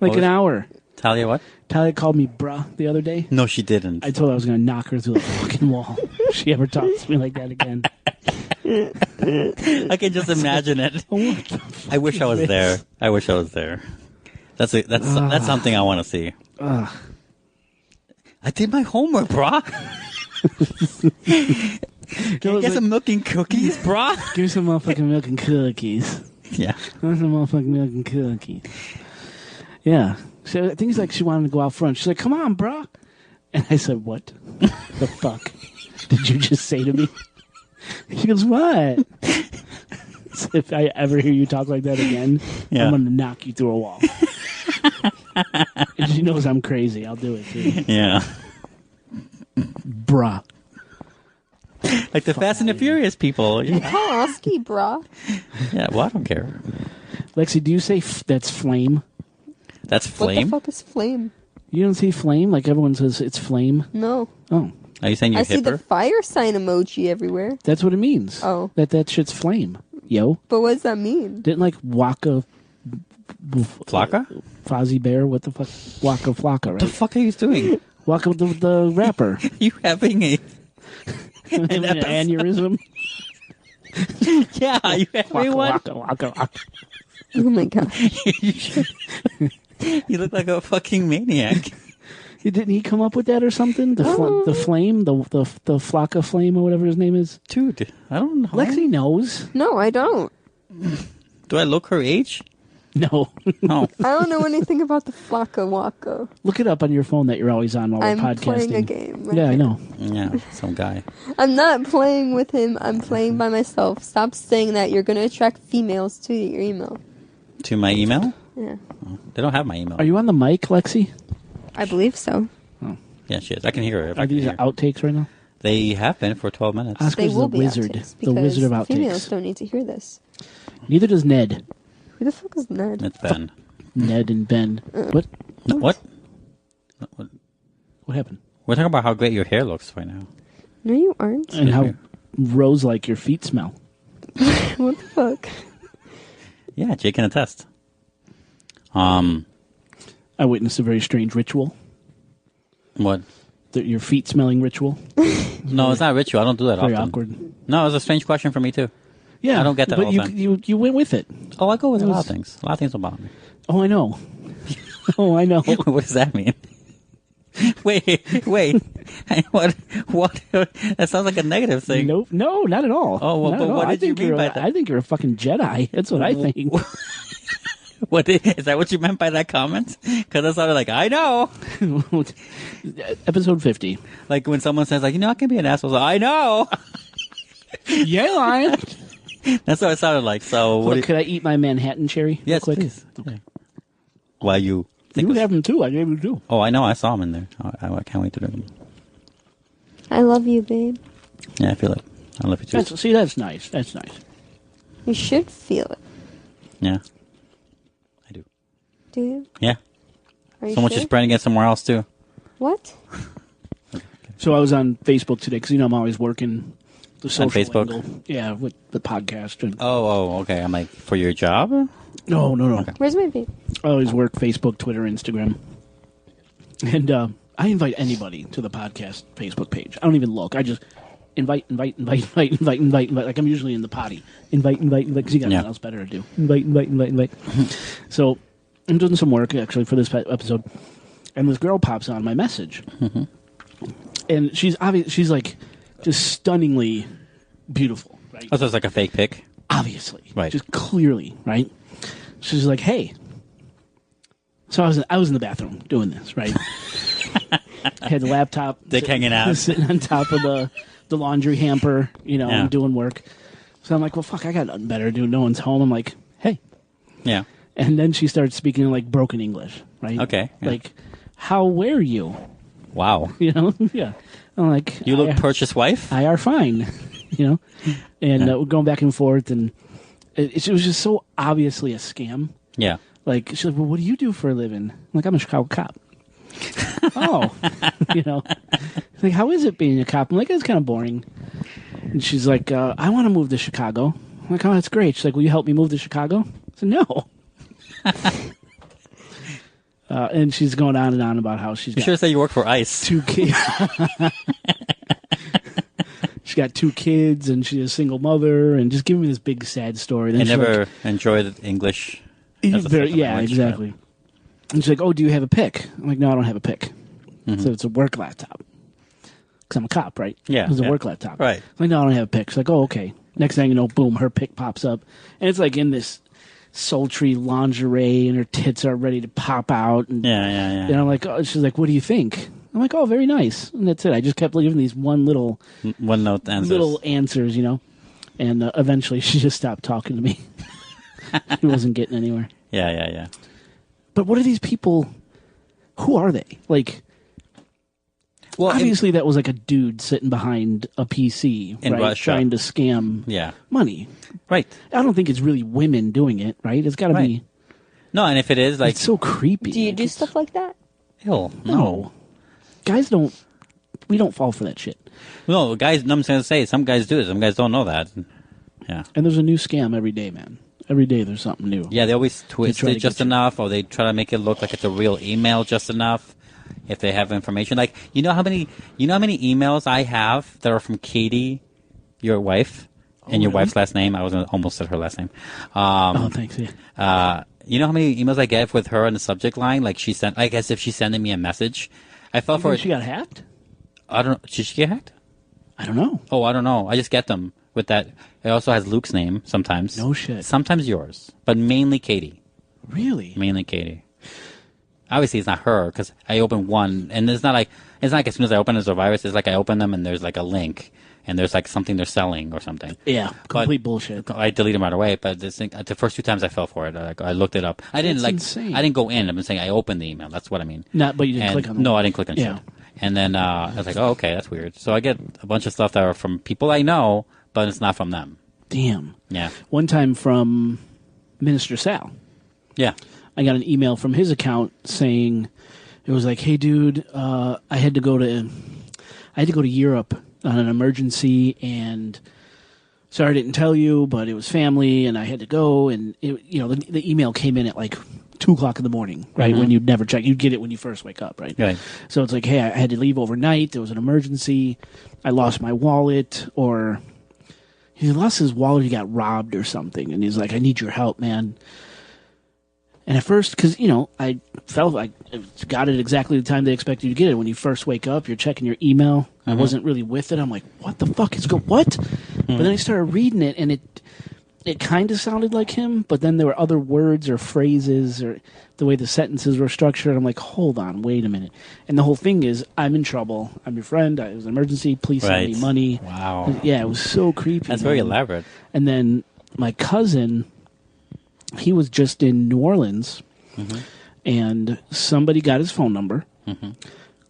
Like an hour. Talia what? Talia called me bruh the other day. No, she didn't. I told her I was going to knock her through the fucking wall if she ever talks to me like that again. I can just imagine it. I wish I was there. That's something I want to see. I did my homework, brah. Can you get some milk and cookies, brah? Give me some motherfucking milk and cookies. Yeah. Give me some motherfucking milk and cookies. Yeah. So things like she wanted to go out front. She's like, "Come on, brah." And I said, "What the fuck did you just say to me?" She goes, "What?" So if I ever hear you talk like that again, I'm going to knock you through a wall. And she knows I'm crazy. I'll do it too. Yeah. Bruh. Like the Fast and the Furious people. Yeah. Husky, brah. Yeah, well, I don't care. Lexi, do you say that's flame? That's flame? What the fuck is flame? You don't see flame? Like everyone says it's flame? No. Oh. Are you saying you're I see the hipper? fire sign emoji everywhere. That's what it means. Oh. That shit's flame. Yo. But what does that mean? Didn't like Waka... Flocka? Fozzie Bear? What the fuck? Waka Flocka, What the right? fuck are you doing? Waka the rapper. You having a... An aneurysm? Yeah, you having one? Waka. Oh my god. You look like a fucking maniac. Didn't he come up with that or something? The flame? The Flocka flame or whatever his name is? Dude, I don't know. Lexi knows. No, I don't. Do I look her age? No. No. I don't know anything about the Flocka Waka. Look it up on your phone that you're always on while I'm we're podcasting. playing a game. Right Yeah, I know. Yeah, some guy. I'm not playing with him. I'm playing by myself. Stop saying that. You're going to attract females to your email. To my email? Yeah. Oh, they don't have my email. Are you on the mic, Lexi? I believe so. Yeah, she is. I can hear her. Are these outtakes right now? They have been for 12 minutes. Oscar's They will the be wizard. outtakes The wizard of because females outtakes. don't need to hear this. Neither does Ned. Who the fuck is Ned? It's Ben. Ned and Ben. What? No, what? What happened? We're talking about how great your hair looks right now. No, you aren't. And how rose-like your feet smell. What the fuck? Yeah, Jake can attest. I witnessed a very strange ritual. What? Your feet smelling ritual. No, it's not ritual. I don't do that Very often. awkward. No, it's a strange question for me, too. Yeah. I don't get that but all the time. you went with it. Oh, I go with a lot was- of things. A lot of things don't bother me. Oh, I know. Oh, I know. What does that mean? wait. What? That sounds like a negative thing. Nope. No, not at all. Oh, well, Not but at all. what I did you think mean you're by a- that? I think you're a fucking Jedi. That's what I think. What is that? What you meant by that comment? Because I sounded like I know. Episode 50. Like when someone says, like, I can be an asshole. So, I know. Yeah, lying. That's what it sounded like. So, what? Could I eat my Manhattan cherry? Yes, real quick? please. Okay. Why you? You have them too. I gave them too. Oh, I know. I saw them in there. I can't wait to drink them. I love you, babe. Yeah, I feel it. I love you too. See, that's nice. That's nice. You should feel it. Yeah, I do. Do you? Yeah. Are you Someone sure? should spreading it somewhere else too. What? So I was on Facebook today because I'm always working the social Facebook? angle. Yeah, with the podcast. And Oh, okay. I'm like, for your job? no. Okay. Where's my babe? I always work Facebook, Twitter, Instagram, and I invite anybody to the podcast Facebook page. I don't even look. I just invite. Like I'm usually in the potty. Invite, because you got nothing else better to do. Invite. So I'm doing some work actually for this episode, and this girl pops on my message, and she's like just stunningly beautiful, right? Oh, so it's like a fake pic? Obviously, Right. Just clearly, right? She's like, "Hey." So I was in the bathroom doing this, right? Had the laptop, Dick hanging out. sitting on top of the laundry hamper, Yeah. and doing work. So I'm like, well, fuck, I got nothing better to do. No one's home. I'm like, hey. Yeah. And then she starts speaking in like broken English, right? Okay, yeah. Like, how were you? Wow. Yeah. I'm like, You look purchase wife? I are fine, And we're going back and forth, and it was just so obviously a scam. Yeah. Like, she's like, well, what do you do for a living? I'm like, I'm a Chicago cop. Oh, like, how is it being a cop? I'm like, it's kind of boring. And she's like, I want to move to Chicago. I'm like, oh, that's great. She's like, will you help me move to Chicago? I said, no. And she's going on and on about how she's You got should have said you work for ICE. 2 kids. She's got 2 kids, and she's a single mother, and just giving me this big sad story. Then I she's never like, enjoyed English. as a second yeah, language. exactly. And she's like, oh, do you have a pick? I'm like, no, I don't have a pick. So it's a work laptop. Because I'm a cop, right? Yeah, It's a yeah. work laptop. Right. I'm like, no, I don't have a pick. She's like, oh, okay. Next thing you know, boom, her pick pops up. And it's like in this sultry lingerie, and her tits are ready to pop out. And, Yeah. and I'm like, oh, she's like, what do you think? I'm like, oh, very nice. And that's it. I just kept giving these one little Answers. answers, And eventually she just stopped talking to me. She wasn't getting anywhere. Yeah. But what are these people? Who are they? Like, Well, obviously that was like a dude sitting behind a PC, In right, Russia. trying to scam money. Right. I don't think it's really women doing it, right? It's got to be. No, and if it is, like... It's so creepy. Do you do stuff like that? Ew, No. Guys don't... We don't fall for that shit. No, guys, I'm just going to say, some guys do it. Some guys don't know that. Yeah. And there's a new scam every day, man. Every day there's something new. Yeah, they always twist try it to just get you. enough, or they try to make it look like it's a real email just enough. If they have information, like you know how many emails I have that are from Katie, your wife, and your really? wife's last name. I was almost said her last name. Oh, thanks. Yeah. You know how many emails I get with her in the subject line? Like she sent, like as if she's sending me a message. I fell for it. She got hacked? I don't know. Did she get hacked? I don't know. Oh, I don't know. I just get them with that. It also has Luke's name sometimes. No shit. Sometimes yours, but mainly Katie. Really? Mainly Katie. Obviously, it's not her because I opened one, and it's not like as soon as I open it, there's a virus. It's like I open them and there's like a link, and there's like something they're selling or something. Yeah, complete bullshit. I delete them right away. But this thing, the first 2 times I fell for it. I looked it up. I didn't That's like. insane. I didn't go in. I've been saying I opened the email. That's what I mean. But you didn't And- click on it. No, I didn't click on Yeah. shit. And then I was like, oh, okay, that's weird. So I get a bunch of stuff that are from people I know, but it's not from them. Damn. Yeah. One time from Minister Sal. Yeah. I got an email from his account saying it was like, "Hey, dude, I had to go to Europe on an emergency, and sorry I didn't tell you, but it was family, and I had to go." And the email came in at like 2:00 in the morning, right? When you'd never check, you'd get it when you first wake up, right? Right. So it's like, "Hey, I had to leave overnight. There was an emergency. I lost my wallet," or he lost his wallet. He got robbed or something, and he's like, "I need your help, man." And at first, because, I felt like I got it exactly the time they expect you to get it. When you first wake up, you're checking your email. I wasn't really with it. I'm like, what the fuck is what? But then I started reading it, and it kind of sounded like him, but then there were other words or phrases or the way the sentences were structured. I'm like, hold on, wait a minute. And the whole thing is, I'm in trouble. I'm your friend. It was an emergency. Please send me money. Wow. Yeah, it was so creepy. That's very elaborate. And then my cousin, he was just in New Orleans, and somebody got his phone number,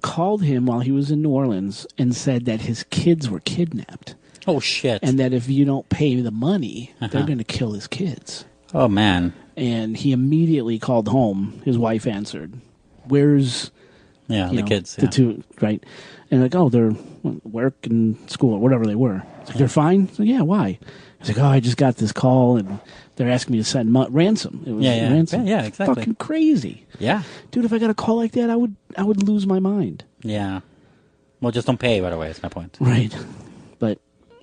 called him while he was in New Orleans, and said that his kids were kidnapped. Oh, shit. And that if you don't pay the money, they're going to kill his kids. Oh, man. And he immediately called home. His wife answered, "Where's the kids? the two, right?" And like, "Oh, they're work and school or whatever they were." It's like, "They're fine?" So, "Yeah, why?" He's like, "Oh, I just got this call and they're asking me to send ransom." It was ransom. Yeah, exactly. Fucking crazy. Yeah. Dude, if I got a call like that, I would lose my mind. Yeah. Well, just don't pay right away. That's my point. Right. But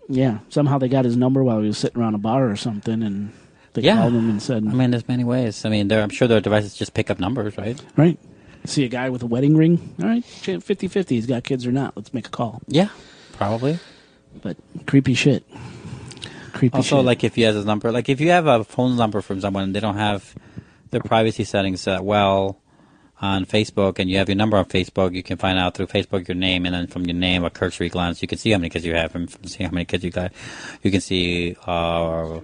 yeah, somehow they got his number while he was sitting around a bar or something, and they called him and said, I mean, there's many ways. I mean, I'm sure their devices just pick up numbers, right? right. See a guy with a wedding ring? All right, 50-50. He's got kids or not. Let's make a call. Yeah, probably. But creepy shit. Creepy Also, shit. like if he has his number, like if you have a phone number from someone and they don't have their privacy settings set well on Facebook, and you have your number on Facebook, you can find out through Facebook your name, and then from your name, a cursory glance, you can see how many kids you have, and see how many kids you got. You can see all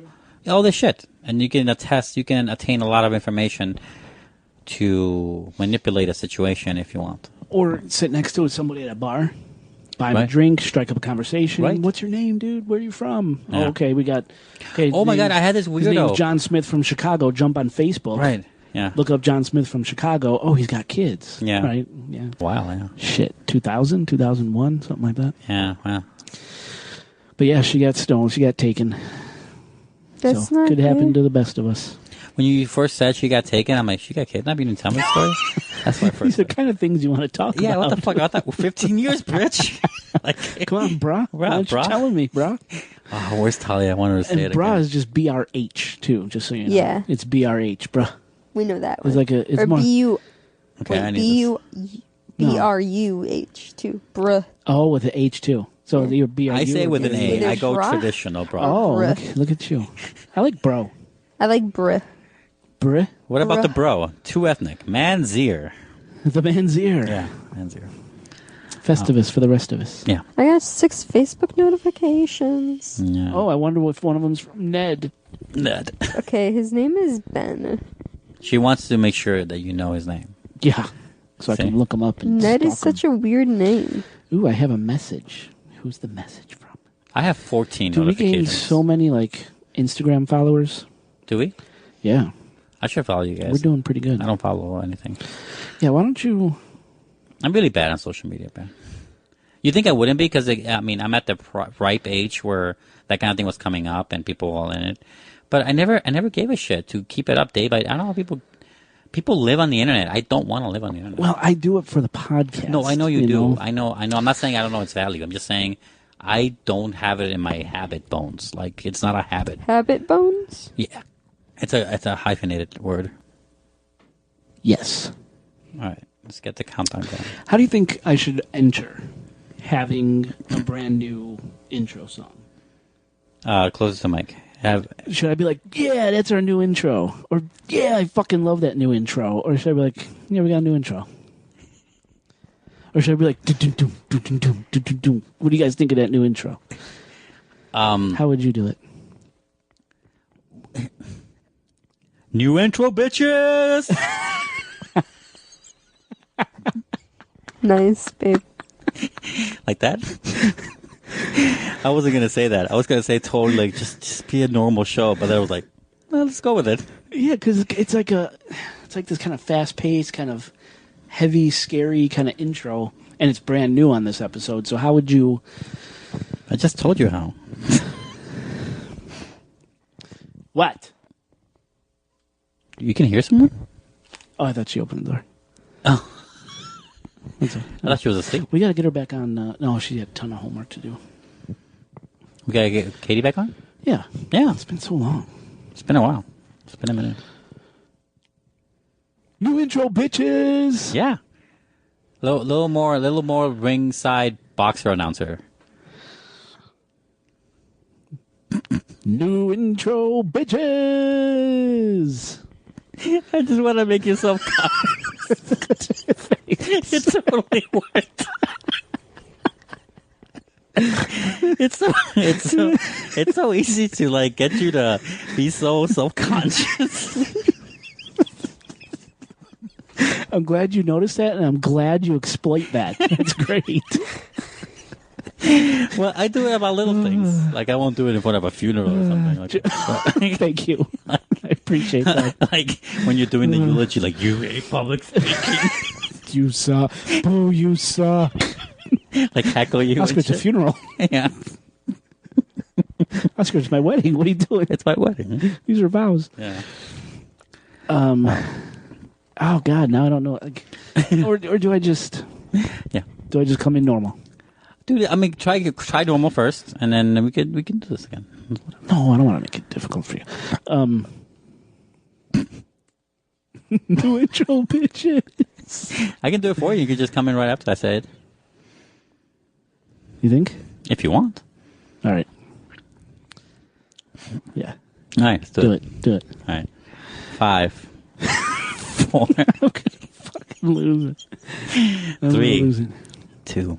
this shit, and you can attain a lot of information to manipulate a situation if you want. Or sit next to somebody at a bar, buy him a Right. drink, strike up a conversation. Right. What's your name, dude? Where are you from? Yeah. Oh, okay, we got... Okay, Oh my God, I had this His name's weirdo. John Smith from Chicago. Jump on Facebook. Right. Yeah. Look up John Smith from Chicago. Oh, he's got kids. Yeah. Right? Yeah. Wow. Yeah. Shit. 2000, 2001, something like that. Yeah. Wow. But yeah, she got stoned. She got taken. That's So not could happen good. to the best of us. When you first said she got taken, I'm like, she got kidnapped? You didn't tell me the story? That's my first. These are the kind of things you want to talk about. Yeah, what the fuck? I thought 15 years, bitch. Like, Come on, brah. Why aren't you brah. telling me, brah? oh, where's Talia? I want her to say And it brah again. is just BRH, too, just so you know. Yeah. It's BRH, bruh. We know that It's one. like a... It's or more... B-U... Okay, I Wait, need this. B-R-U-H, too. Bruh. Oh, with the H, too. So you're BRU. I say with an A. Either I go bra- traditional, bro. Oh, Bruh. look at you. I like bro. I like bruh. Bruh. What about Bruh. the bro? Too ethnic. Man's ear. The man's ear. Yeah, man's ear. Festivus for the rest of us. Yeah. I got 6 Facebook notifications. Yeah. Oh, I wonder if one of them's from Ned. Ned. Okay, his name is Ben. She wants to make sure that you know his name. Yeah. So I See? can look him up and Ned is stalk him. such a weird name. Ooh, I have a message. Who's the message from? I have 14 Do we gain notifications. so many like Instagram followers? Do we? Yeah, I should follow you guys. we're doing pretty good. I don't follow anything. Yeah, why don't you? I'm really bad on social media, man. You think I wouldn't be? Because, I mean, I'm at the ripe age where that kind of thing was coming up and people were all in it. But I never gave a shit to keep it up day by day. I don't know how people live on the internet. I don't want to live on the internet. Well, I do it for the podcast. No, I know you do. know? I know. I'm not saying I don't know its value. I'm just saying I don't have it in my habit bones. Like, it's not a habit. Habit bones? Yeah. It's a hyphenated word. Yes. All right. Let's get the countdown going. How do you think I should enter having a brand new intro song? Close the mic. Should I be like, yeah, that's our new intro? Or, yeah, I fucking love that new intro? Or should I be like, yeah, we got a new intro? Or should I be like, doo-doo-doo, doo-doo-doo, doo-doo-doo? What do you guys think of that new intro? How would you do it? New intro, bitches! Nice, babe. Like that? I wasn't going to say that. I was going to say totally like just be a normal show, but then I was like, well, let's go with it. Yeah, because it's like this kind of fast-paced, kind of heavy, scary kind of intro, and it's brand new on this episode. So how would you? I just told you how. What? You can hear someone? Oh, I thought she opened the door. Oh. I I thought she was asleep. We got to get her back on. No, she had a ton of homework to do. We got to get Katie back on? Yeah. Yeah. It's been so long. It's been a while. It's been a minute. New intro, bitches! Yeah. Little more ringside boxer announcer. New intro, bitches! I just want to make you self-conscious. It totally worked. It's so easy to like get you to be so self-conscious. I'm glad you noticed that, and I'm glad you exploit that. That's great. Well, I do it about little things. Like I won't do it in front of a funeral or something like that. Thank you. I appreciate that. Like when you're doing the eulogy, like you hate public speaking. You suck. Boo, you suck. Like heckle you. Oscar, it's a funeral. Yeah. Oscar, it's my wedding. What are you doing? It's my wedding. These are vows. Yeah. Oh God, now I don't know. Like, or do I just? Yeah. Do I just come in normal? Dude, I mean, try normal first, and then we can do this again. No, I don't want to make it difficult for you. New intro, bitches. I can do it for you. You can just come in right after I say it, You think? if you want. All right. Yeah. All right, let's Do it. Do it. All right. 5, 4, I'm gonna fucking lose it. I'm 3, losing. 2,